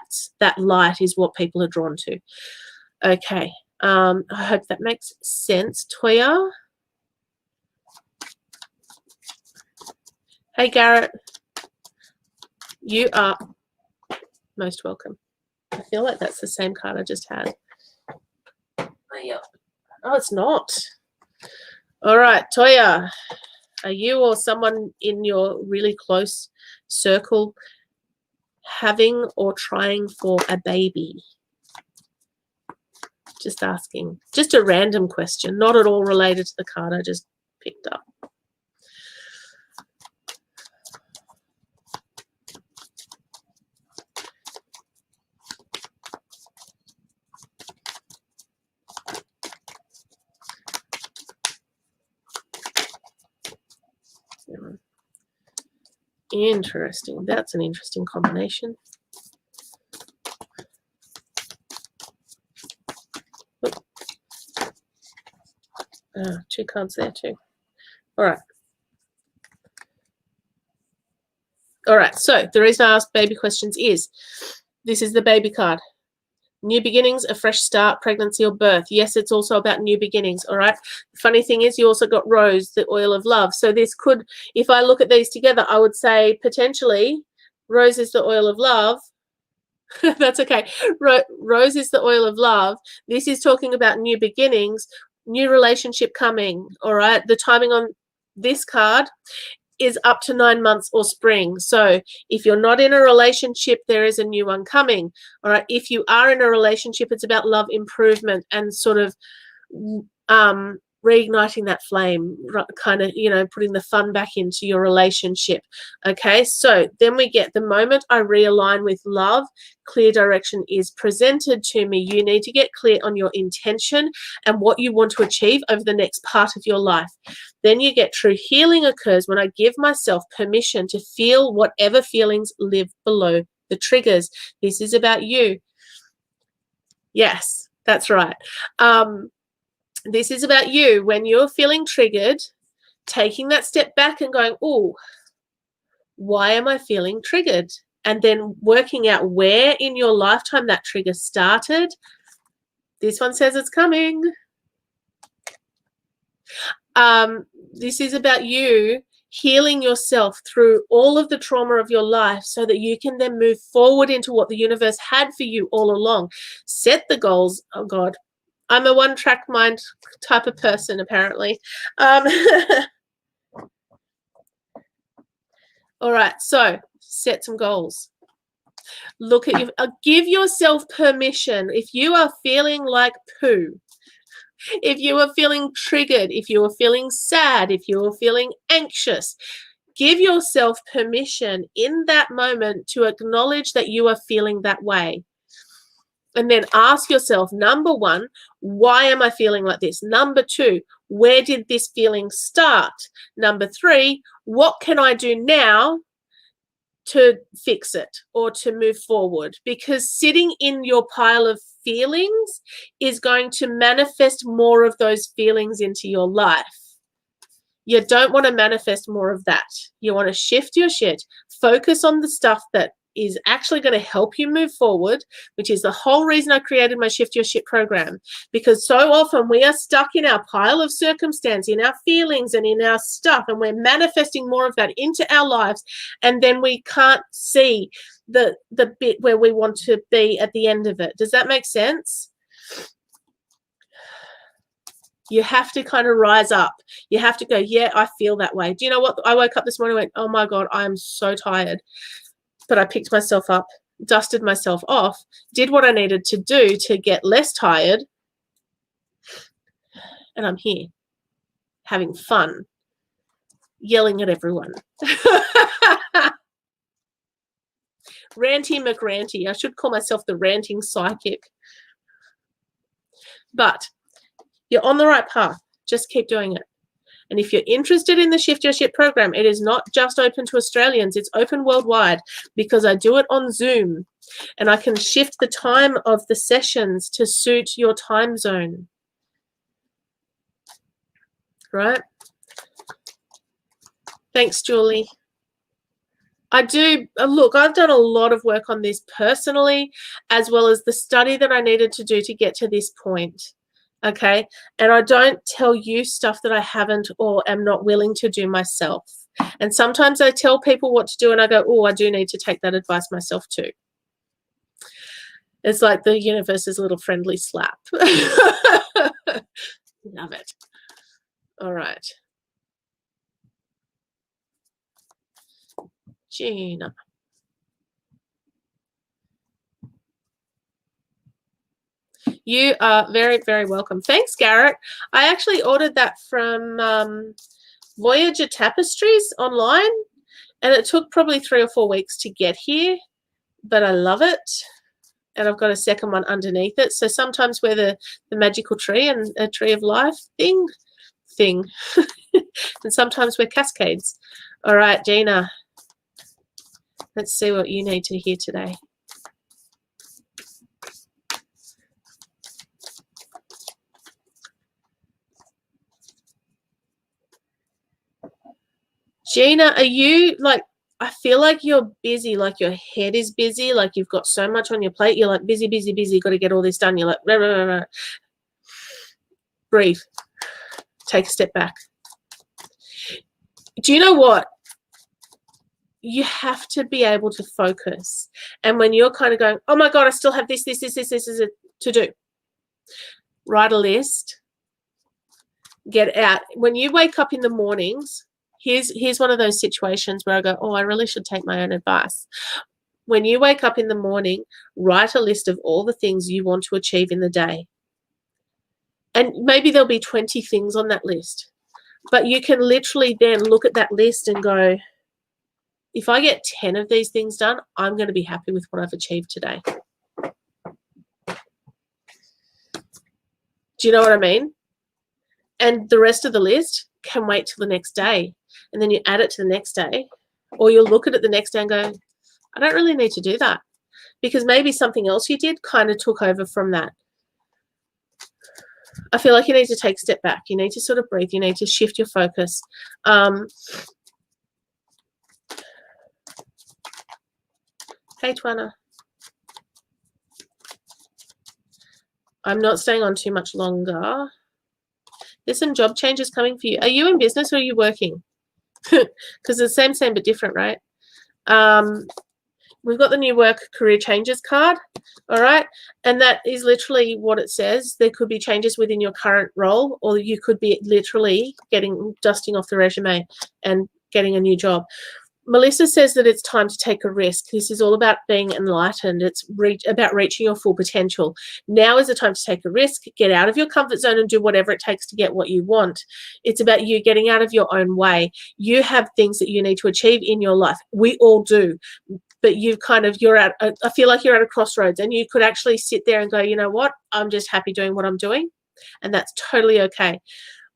light is what people are drawn to. Okay. I hope that makes sense. Toya. Hey, Garrett. You are most welcome. I feel like that's the same card I just had. Oh, it's not. All right, Toya. Are you or someone in your really close circle having or trying for a baby? Just asking. Just a random question, not at all related to the card I just picked up. Interesting. That's an interesting combination. Oh, 2 cards there too. All right. All right. So the reason I ask baby questions is this is the baby card. New beginnings, a fresh start, pregnancy or birth. Yes, it's also about new beginnings, all right? The funny thing is you also got rose, the oil of love. So this could, if I look at these together, I would say potentially rose is the oil of love That's okay. Rose is the oil of love. This is talking about new beginnings, new relationship coming. All right. The timing on this card is up to 9 months or spring. So if you're not in a relationship, there is a new one coming. All right. If you are in a relationship, it's about love improvement and sort of reigniting that flame, kind of, putting the fun back into your relationship. Okay, so then we get the moment I realign with love, clear direction is presented to me. You need to get clear on your intention and what you want to achieve over the next part of your life. Then you get true healing occurs when I give myself permission to feel whatever feelings live below the triggers. This is about you. Yes, that's right. This is about you. When you're feeling triggered, taking that step back and going, oh, why am I feeling triggered? And then working out where in your lifetime that trigger started. This one says it's coming. This is about you healing yourself through all of the trauma of your life so that you can then move forward into what the universe had for you all along. Set the goals. Oh, God. I'm a one-track mind type of person, apparently. All right, so set some goals. Look at you. Give yourself permission. If you are feeling like poo, if you are feeling triggered, if you are feeling sad, if you are feeling anxious, give yourself permission in that moment to acknowledge that you are feeling that way. And then ask yourself, number one, why am I feeling like this? Number two, where did this feeling start? Number three, what can I do now to fix it or to move forward? Because sitting in your pile of feelings is going to manifest more of those feelings into your life. You don't want to manifest more of that. You want to shift your shit, focus on the stuff that is actually going to help you move forward, which is the whole reason I created my Shift Your Shit program. Because so often we are stuck in our pile of circumstance, in our feelings and in our stuff, and we're manifesting more of that into our lives, and then we can't see the bit where we want to be at the end of it. Does that make sense? You have to kind of rise up. You have to go, yeah, I feel that way. Do you know what? I woke up this morning and went, oh my God, I am so tired. But I picked myself up, dusted myself off, did what I needed to do to get less tired, and I'm here having fun, yelling at everyone. Ranty McRanty. I should call myself the ranting psychic. But you're on the right path. Just keep doing it. And if you're interested in the Shift Your Shit program, it is not just open to Australians. It's open worldwide because I do it on Zoom and I can shift the time of the sessions to suit your time zone. Right? Thanks, Julie. I do, look, I've done a lot of work on this personally, as well as the study that I needed to do to get to this point. Okay, and I don't tell you stuff that I haven't or am not willing to do myself. And sometimes I tell people what to do and I go, oh, I do need to take that advice myself too. It's like the universe's little friendly slap. Love it. All right. Gina. You are very, very welcome. Thanks, Garrett. I actually ordered that from Voyager Tapestries online, and it took probably 3 or 4 weeks to get here, but I love it. And I've got a second one underneath it. So sometimes we're the magical tree and a tree of life thing. And sometimes we're cascades. All right, Gina. Let's see what you need to hear today. Gina, are you like, I feel like you're busy, like your head is busy, like you've got so much on your plate. You're like busy, busy, busy, got to get all this done. You're like, rah, rah, rah, rah. Breathe. Take a step back. Do you know what? you have to be able to focus. And when you're kind of going, oh my God, I still have this to do, write a list, get out. When you wake up in the mornings, here's one of those situations where I go, oh, I really should take my own advice. When you wake up in the morning, write a list of all the things you want to achieve in the day. And maybe there'll be 20 things on that list. But you can literally then look at that list and go, if I get 10 of these things done, I'm going to be happy with what I've achieved today. Do you know what I mean? And the rest of the list can wait till the next day. And then you add it to the next day. Or you'll look at it the next day and go, I don't really need to do that. Because maybe something else you did kind of took over from that. I feel like you need to take a step back. You need to sort of breathe. You need to shift your focus. Hey, Twana. I'm not staying on too much longer. There's some job changes coming for you. Are you in business or are you working? Because it's the same but different, right? We've got the new work career changes card, all right? And that is literally what it says. There could be changes within your current role, or you could be literally dusting off the resume and getting a new job. Melissa says that it's time to take a risk. This is all about being enlightened. It's about reaching your full potential. Now is the time to take a risk, get out of your comfort zone and do whatever it takes to get what you want. It's about you getting out of your own way. You have things that you need to achieve in your life. We all do. But I feel like you're at a crossroads, and you could actually sit there and go, you know what? I'm just happy doing what I'm doing. And that's totally okay.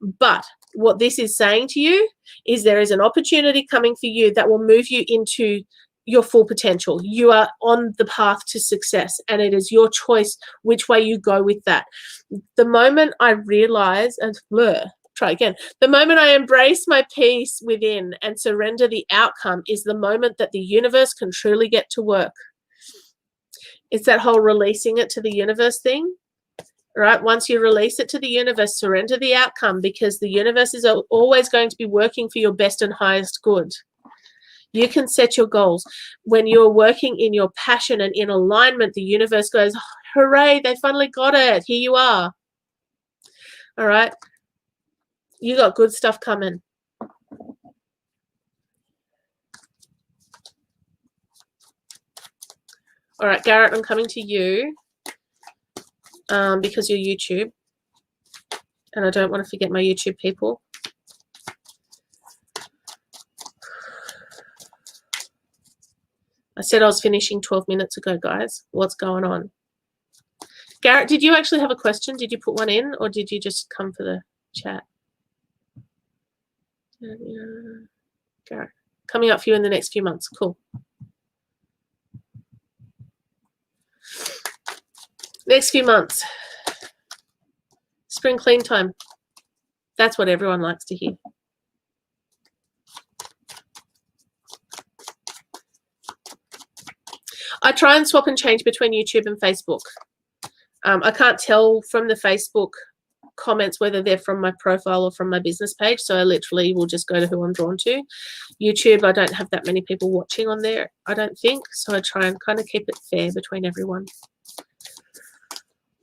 But what this is saying to you is there is an opportunity coming for you that will move you into your full potential. You are on the path to success, and it is your choice which way you go with that. The moment I realize, the moment I embrace my peace within and surrender the outcome is the moment that the universe can truly get to work. It's that whole releasing it to the universe thing. Right? Once you release it to the universe, surrender the outcome, because the universe is always going to be working for your best and highest good. You can set your goals. When you're working in your passion and in alignment, the universe goes, hooray, they finally got it. Here you are. All right? You got good stuff coming. All right, Garrett, I'm coming to you. Because you're YouTube, and I don't want to forget my YouTube people. I said I was finishing 12 minutes ago, guys. What's going on? Garrett, did you actually have a question? Did you put one in, or did you just come for the chat? Garrett, coming up for you in the next few months. Cool. Next few months. Spring clean time. That's what everyone likes to hear. I try and swap and change between YouTube and Facebook. I can't tell from the Facebook comments whether they're from my profile or from my business page, so I literally will just go to who I'm drawn to. YouTube, I don't have that many people watching on there, I don't think, so I try and kind of keep it fair between everyone.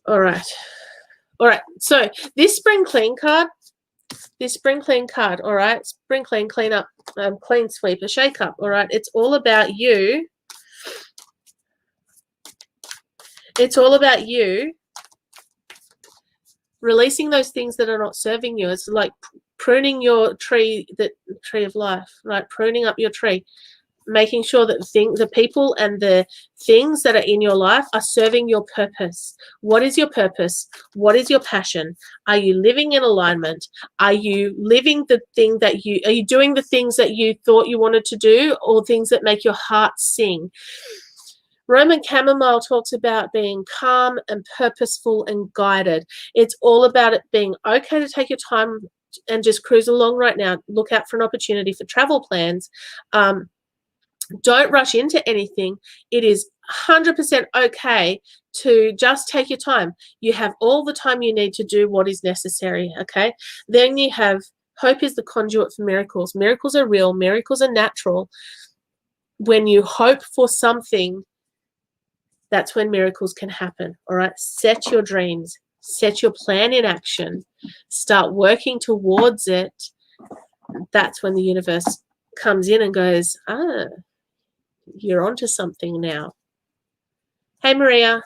All right. So this spring clean card, all right, spring clean, clean up, clean sweep, a shake up, all right, it's all about you. It's all about you releasing those things that are not serving you. It's like pruning your tree, the tree of life, right? Pruning up your tree, making sure that the people and the things that are in your life are serving your purpose. What is your purpose? What is your passion? Are you living in alignment? Are you living the thing that are you doing the things that you thought you wanted to do, or things that make your heart sing? Roman Chamomile talks about being calm and purposeful and guided. It's all about it being okay to take your time and just cruise along right now. Look out for an opportunity for travel plans. Don't rush into anything. It is 100% okay to just take your time. You have all the time you need to do what is necessary, okay? Then you have hope is the conduit for miracles. Miracles are real. Miracles are natural. when you hope for something, that's when miracles can happen. All right. Set your dreams, set your plan in action, start working towards it. That's when the universe comes in and goes, you're onto something now. Hey, Maria.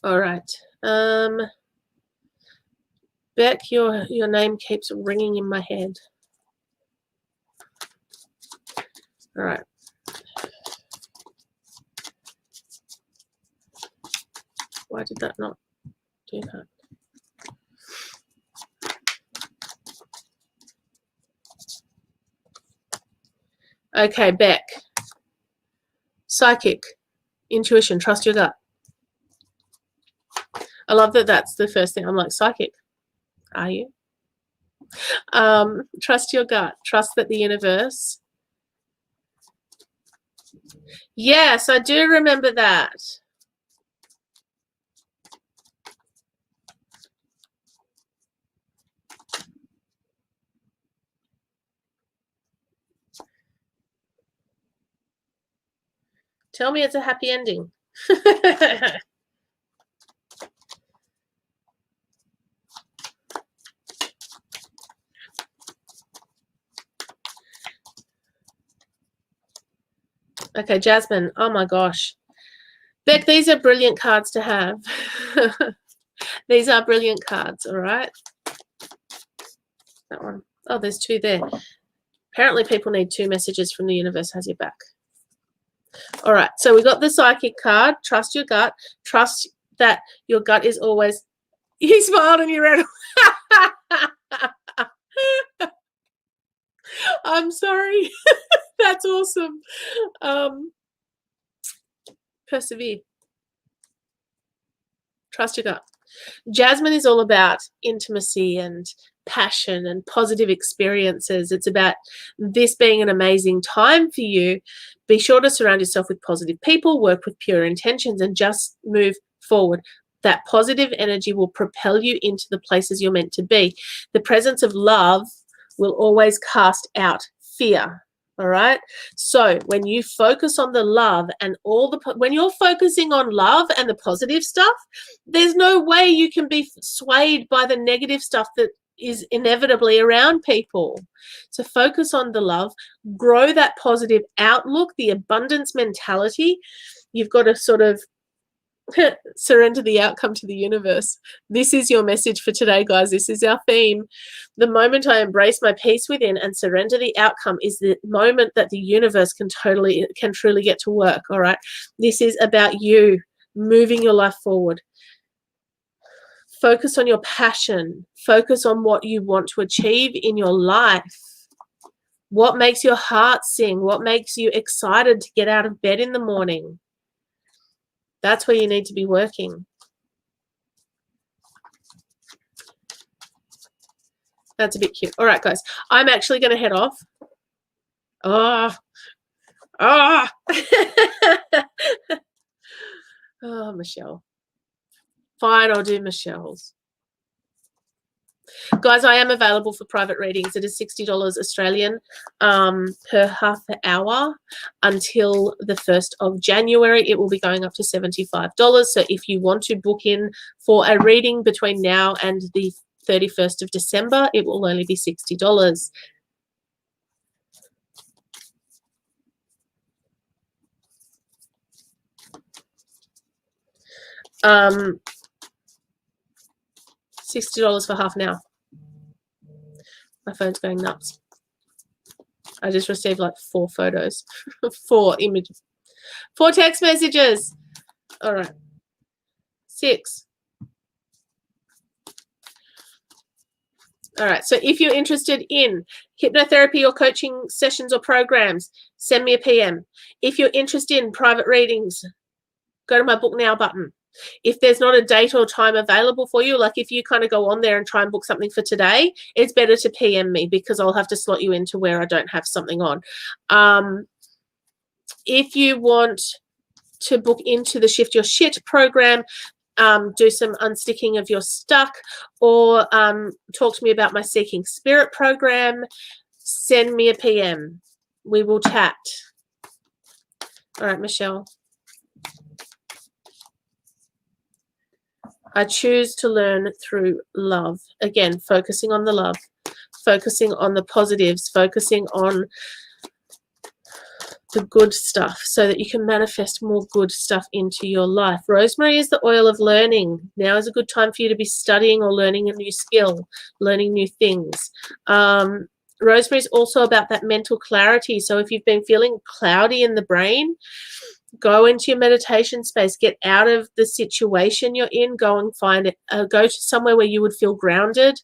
All right. Beck, your name keeps ringing in my head. All right. Why did that not do that? Okay, Beck. Psychic, intuition, trust your gut. I love that that's the first thing. I'm like, psychic, are you? Trust your gut. Trust that the universe. Yes, I do remember that. Tell me it's a happy ending. Okay, Jasmine. Oh my gosh. Beck, these are brilliant cards to have. These are brilliant cards, all right? That one. Oh, there's two there. Apparently people need 2 messages from the universe has your back. All right, so we got the psychic card. Trust your gut. Trust that your gut is always... You smiled and you ran. I'm sorry. That's awesome. Persevere. Trust your gut. Jasmine is all about intimacy and passion and positive experiences. It's about this being an amazing time for you. Be sure to surround yourself with positive people, work with pure intentions, and just move forward. That positive energy will propel you into the places you're meant to be. The presence of love will always cast out fear. All right. So when you focus on the love and when you're focusing on love and the positive stuff, there's no way you can be swayed by the negative stuff that is inevitably around people. So focus on the love, grow that positive outlook, the abundance mentality. You've got to sort of surrender the outcome to the universe. This is your message for today, guys. This is our theme. The moment I embrace my peace within and surrender the outcome is the moment that the universe can truly get to work. All right. This is about you moving your life forward. Focus on your passion. Focus on what you want to achieve in your life. What makes your heart sing? What makes you excited to get out of bed in the morning? That's where you need to be working. That's a bit cute. All right, guys. I'm actually going to head off. Oh, Michelle. Fine, I'll do Michelle's. Guys, I am available for private readings. It is $60 Australian per half an hour until the 1st of January. It will be going up to $75. So if you want to book in for a reading between now and the 31st of December, it will only be $60. $60 for half an hour. My phone's going nuts. I just received like 4 photos, 4 images, 4 text messages. All right. 6. All right. So if you're interested in hypnotherapy or coaching sessions or programs, send me a PM. If you're interested in private readings, go to my book now button. If there's not a date or time available for you, like if you kind of go on there and try and book something for today, it's better to PM me because I'll have to slot you into where I don't have something on. If you want to book into the Shift Your Shit program, do some unsticking of your stuck, or talk to me about my Seeking Spirit program, send me a PM. We will chat. All right, Michelle. I choose to learn through love. Again, focusing on the love, focusing on the positives, focusing on the good stuff so that you can manifest more good stuff into your life. Rosemary is the oil of learning. Now is a good time for you to be studying or learning a new skill, learning new things. Rosemary is also about that mental clarity. So if you've been feeling cloudy in the brain, go into your meditation space, get out of the situation you're in, go and find it, go to somewhere where you would feel grounded,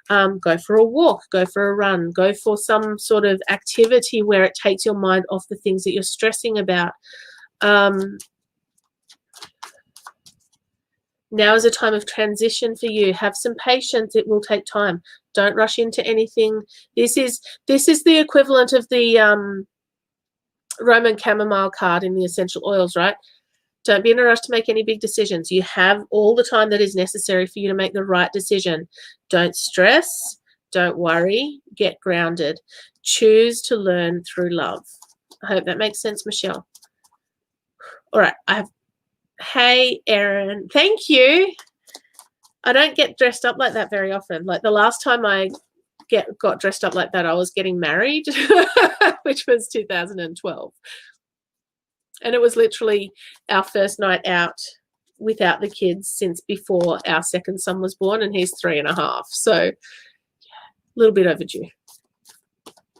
go for a walk, go for a run, go for some sort of activity where it takes your mind off the things that you're stressing about. Now is a time of transition for you. Have some patience. It will take time. Don't rush into anything. This is the equivalent of the Roman chamomile card in the essential oils, right? Don't be in a rush to make any big decisions. You have all the time that is necessary for you to make the right decision. Don't stress. Don't worry. Get grounded. Choose to learn through love. I hope that makes sense, Michelle. All right. Hey, Erin. Thank you. I don't get dressed up like that very often. Like the last time I got dressed up like that, I was getting married, which was 2012. And it was literally our first night out without the kids since before our second son was born, and he's 3.5. So yeah, a little bit overdue.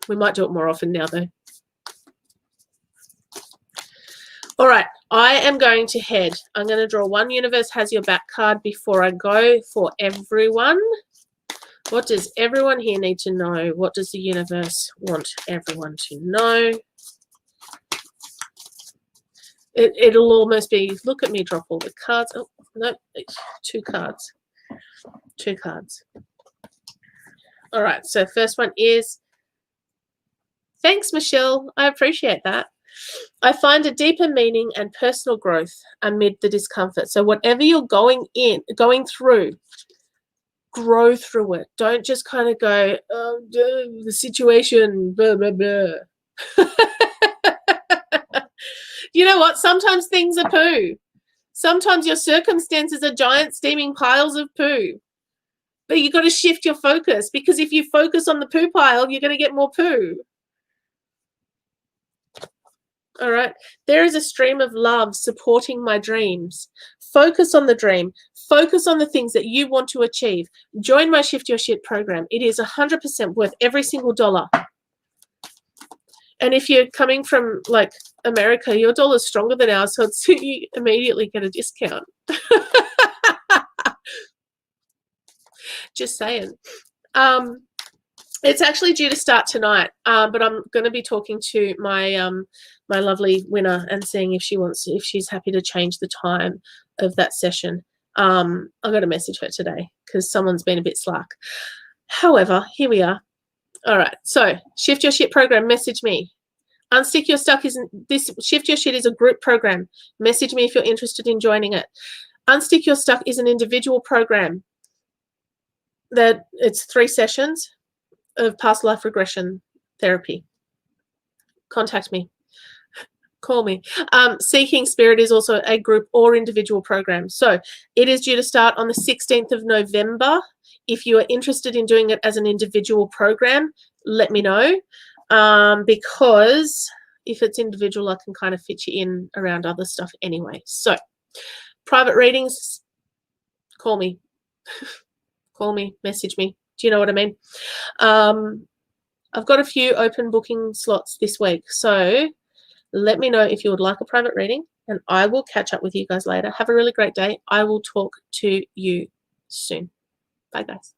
We might do it more often now though. All right, I am going to head. I'm going to draw one Universe Has Your Back card before I go for everyone. What does everyone here need to know? What does the universe want everyone to know? It'll almost be, look at me drop all the cards. Oh, no, 2 cards. 2 cards. All right, so first one is, thanks, Michelle. I appreciate that. I find a deeper meaning and personal growth amid the discomfort. So whatever you're going through, grow through it. Don't just kind of go, oh, the situation, blah, blah, blah. You know what? Sometimes things are poo. Sometimes your circumstances are giant steaming piles of poo. But you've got to shift your focus, because if you focus on the poo pile, you're going to get more poo. All right. There is a stream of love supporting my dreams. Focus on the dream. Focus on the things that you want to achieve. Join my Shift Your Shit program. It is 100% worth every single dollar. And if you're coming from like America, your dollar is stronger than ours, so you immediately get a discount. Just saying. It's actually due to start tonight, but I'm going to be talking to my my lovely winner and seeing if she's happy to change the time of that session. I'm going to message her today because someone's been a bit slack. However, here we are. All right, so Shift Your Shit program, message me. Unstick Your Stuck Shift Your Shit is a group program. Message me if you're interested in joining it. Unstick Your Stuck is an individual program that it's 3 sessions of past life regression therapy. Contact me. Call me. Seeking Spirit is also a group or individual program. So it is due to start on the 16th of November. If you are interested in doing it as an individual program, let me know, because if it's individual, I can kind of fit you in around other stuff anyway. So private readings, call me. Call me, message me. Do you know what I mean? I've got a few open booking slots this week. So let me know if you would like a private reading, and I will catch up with you guys later. Have a really great day. I will talk to you soon. Bye, guys.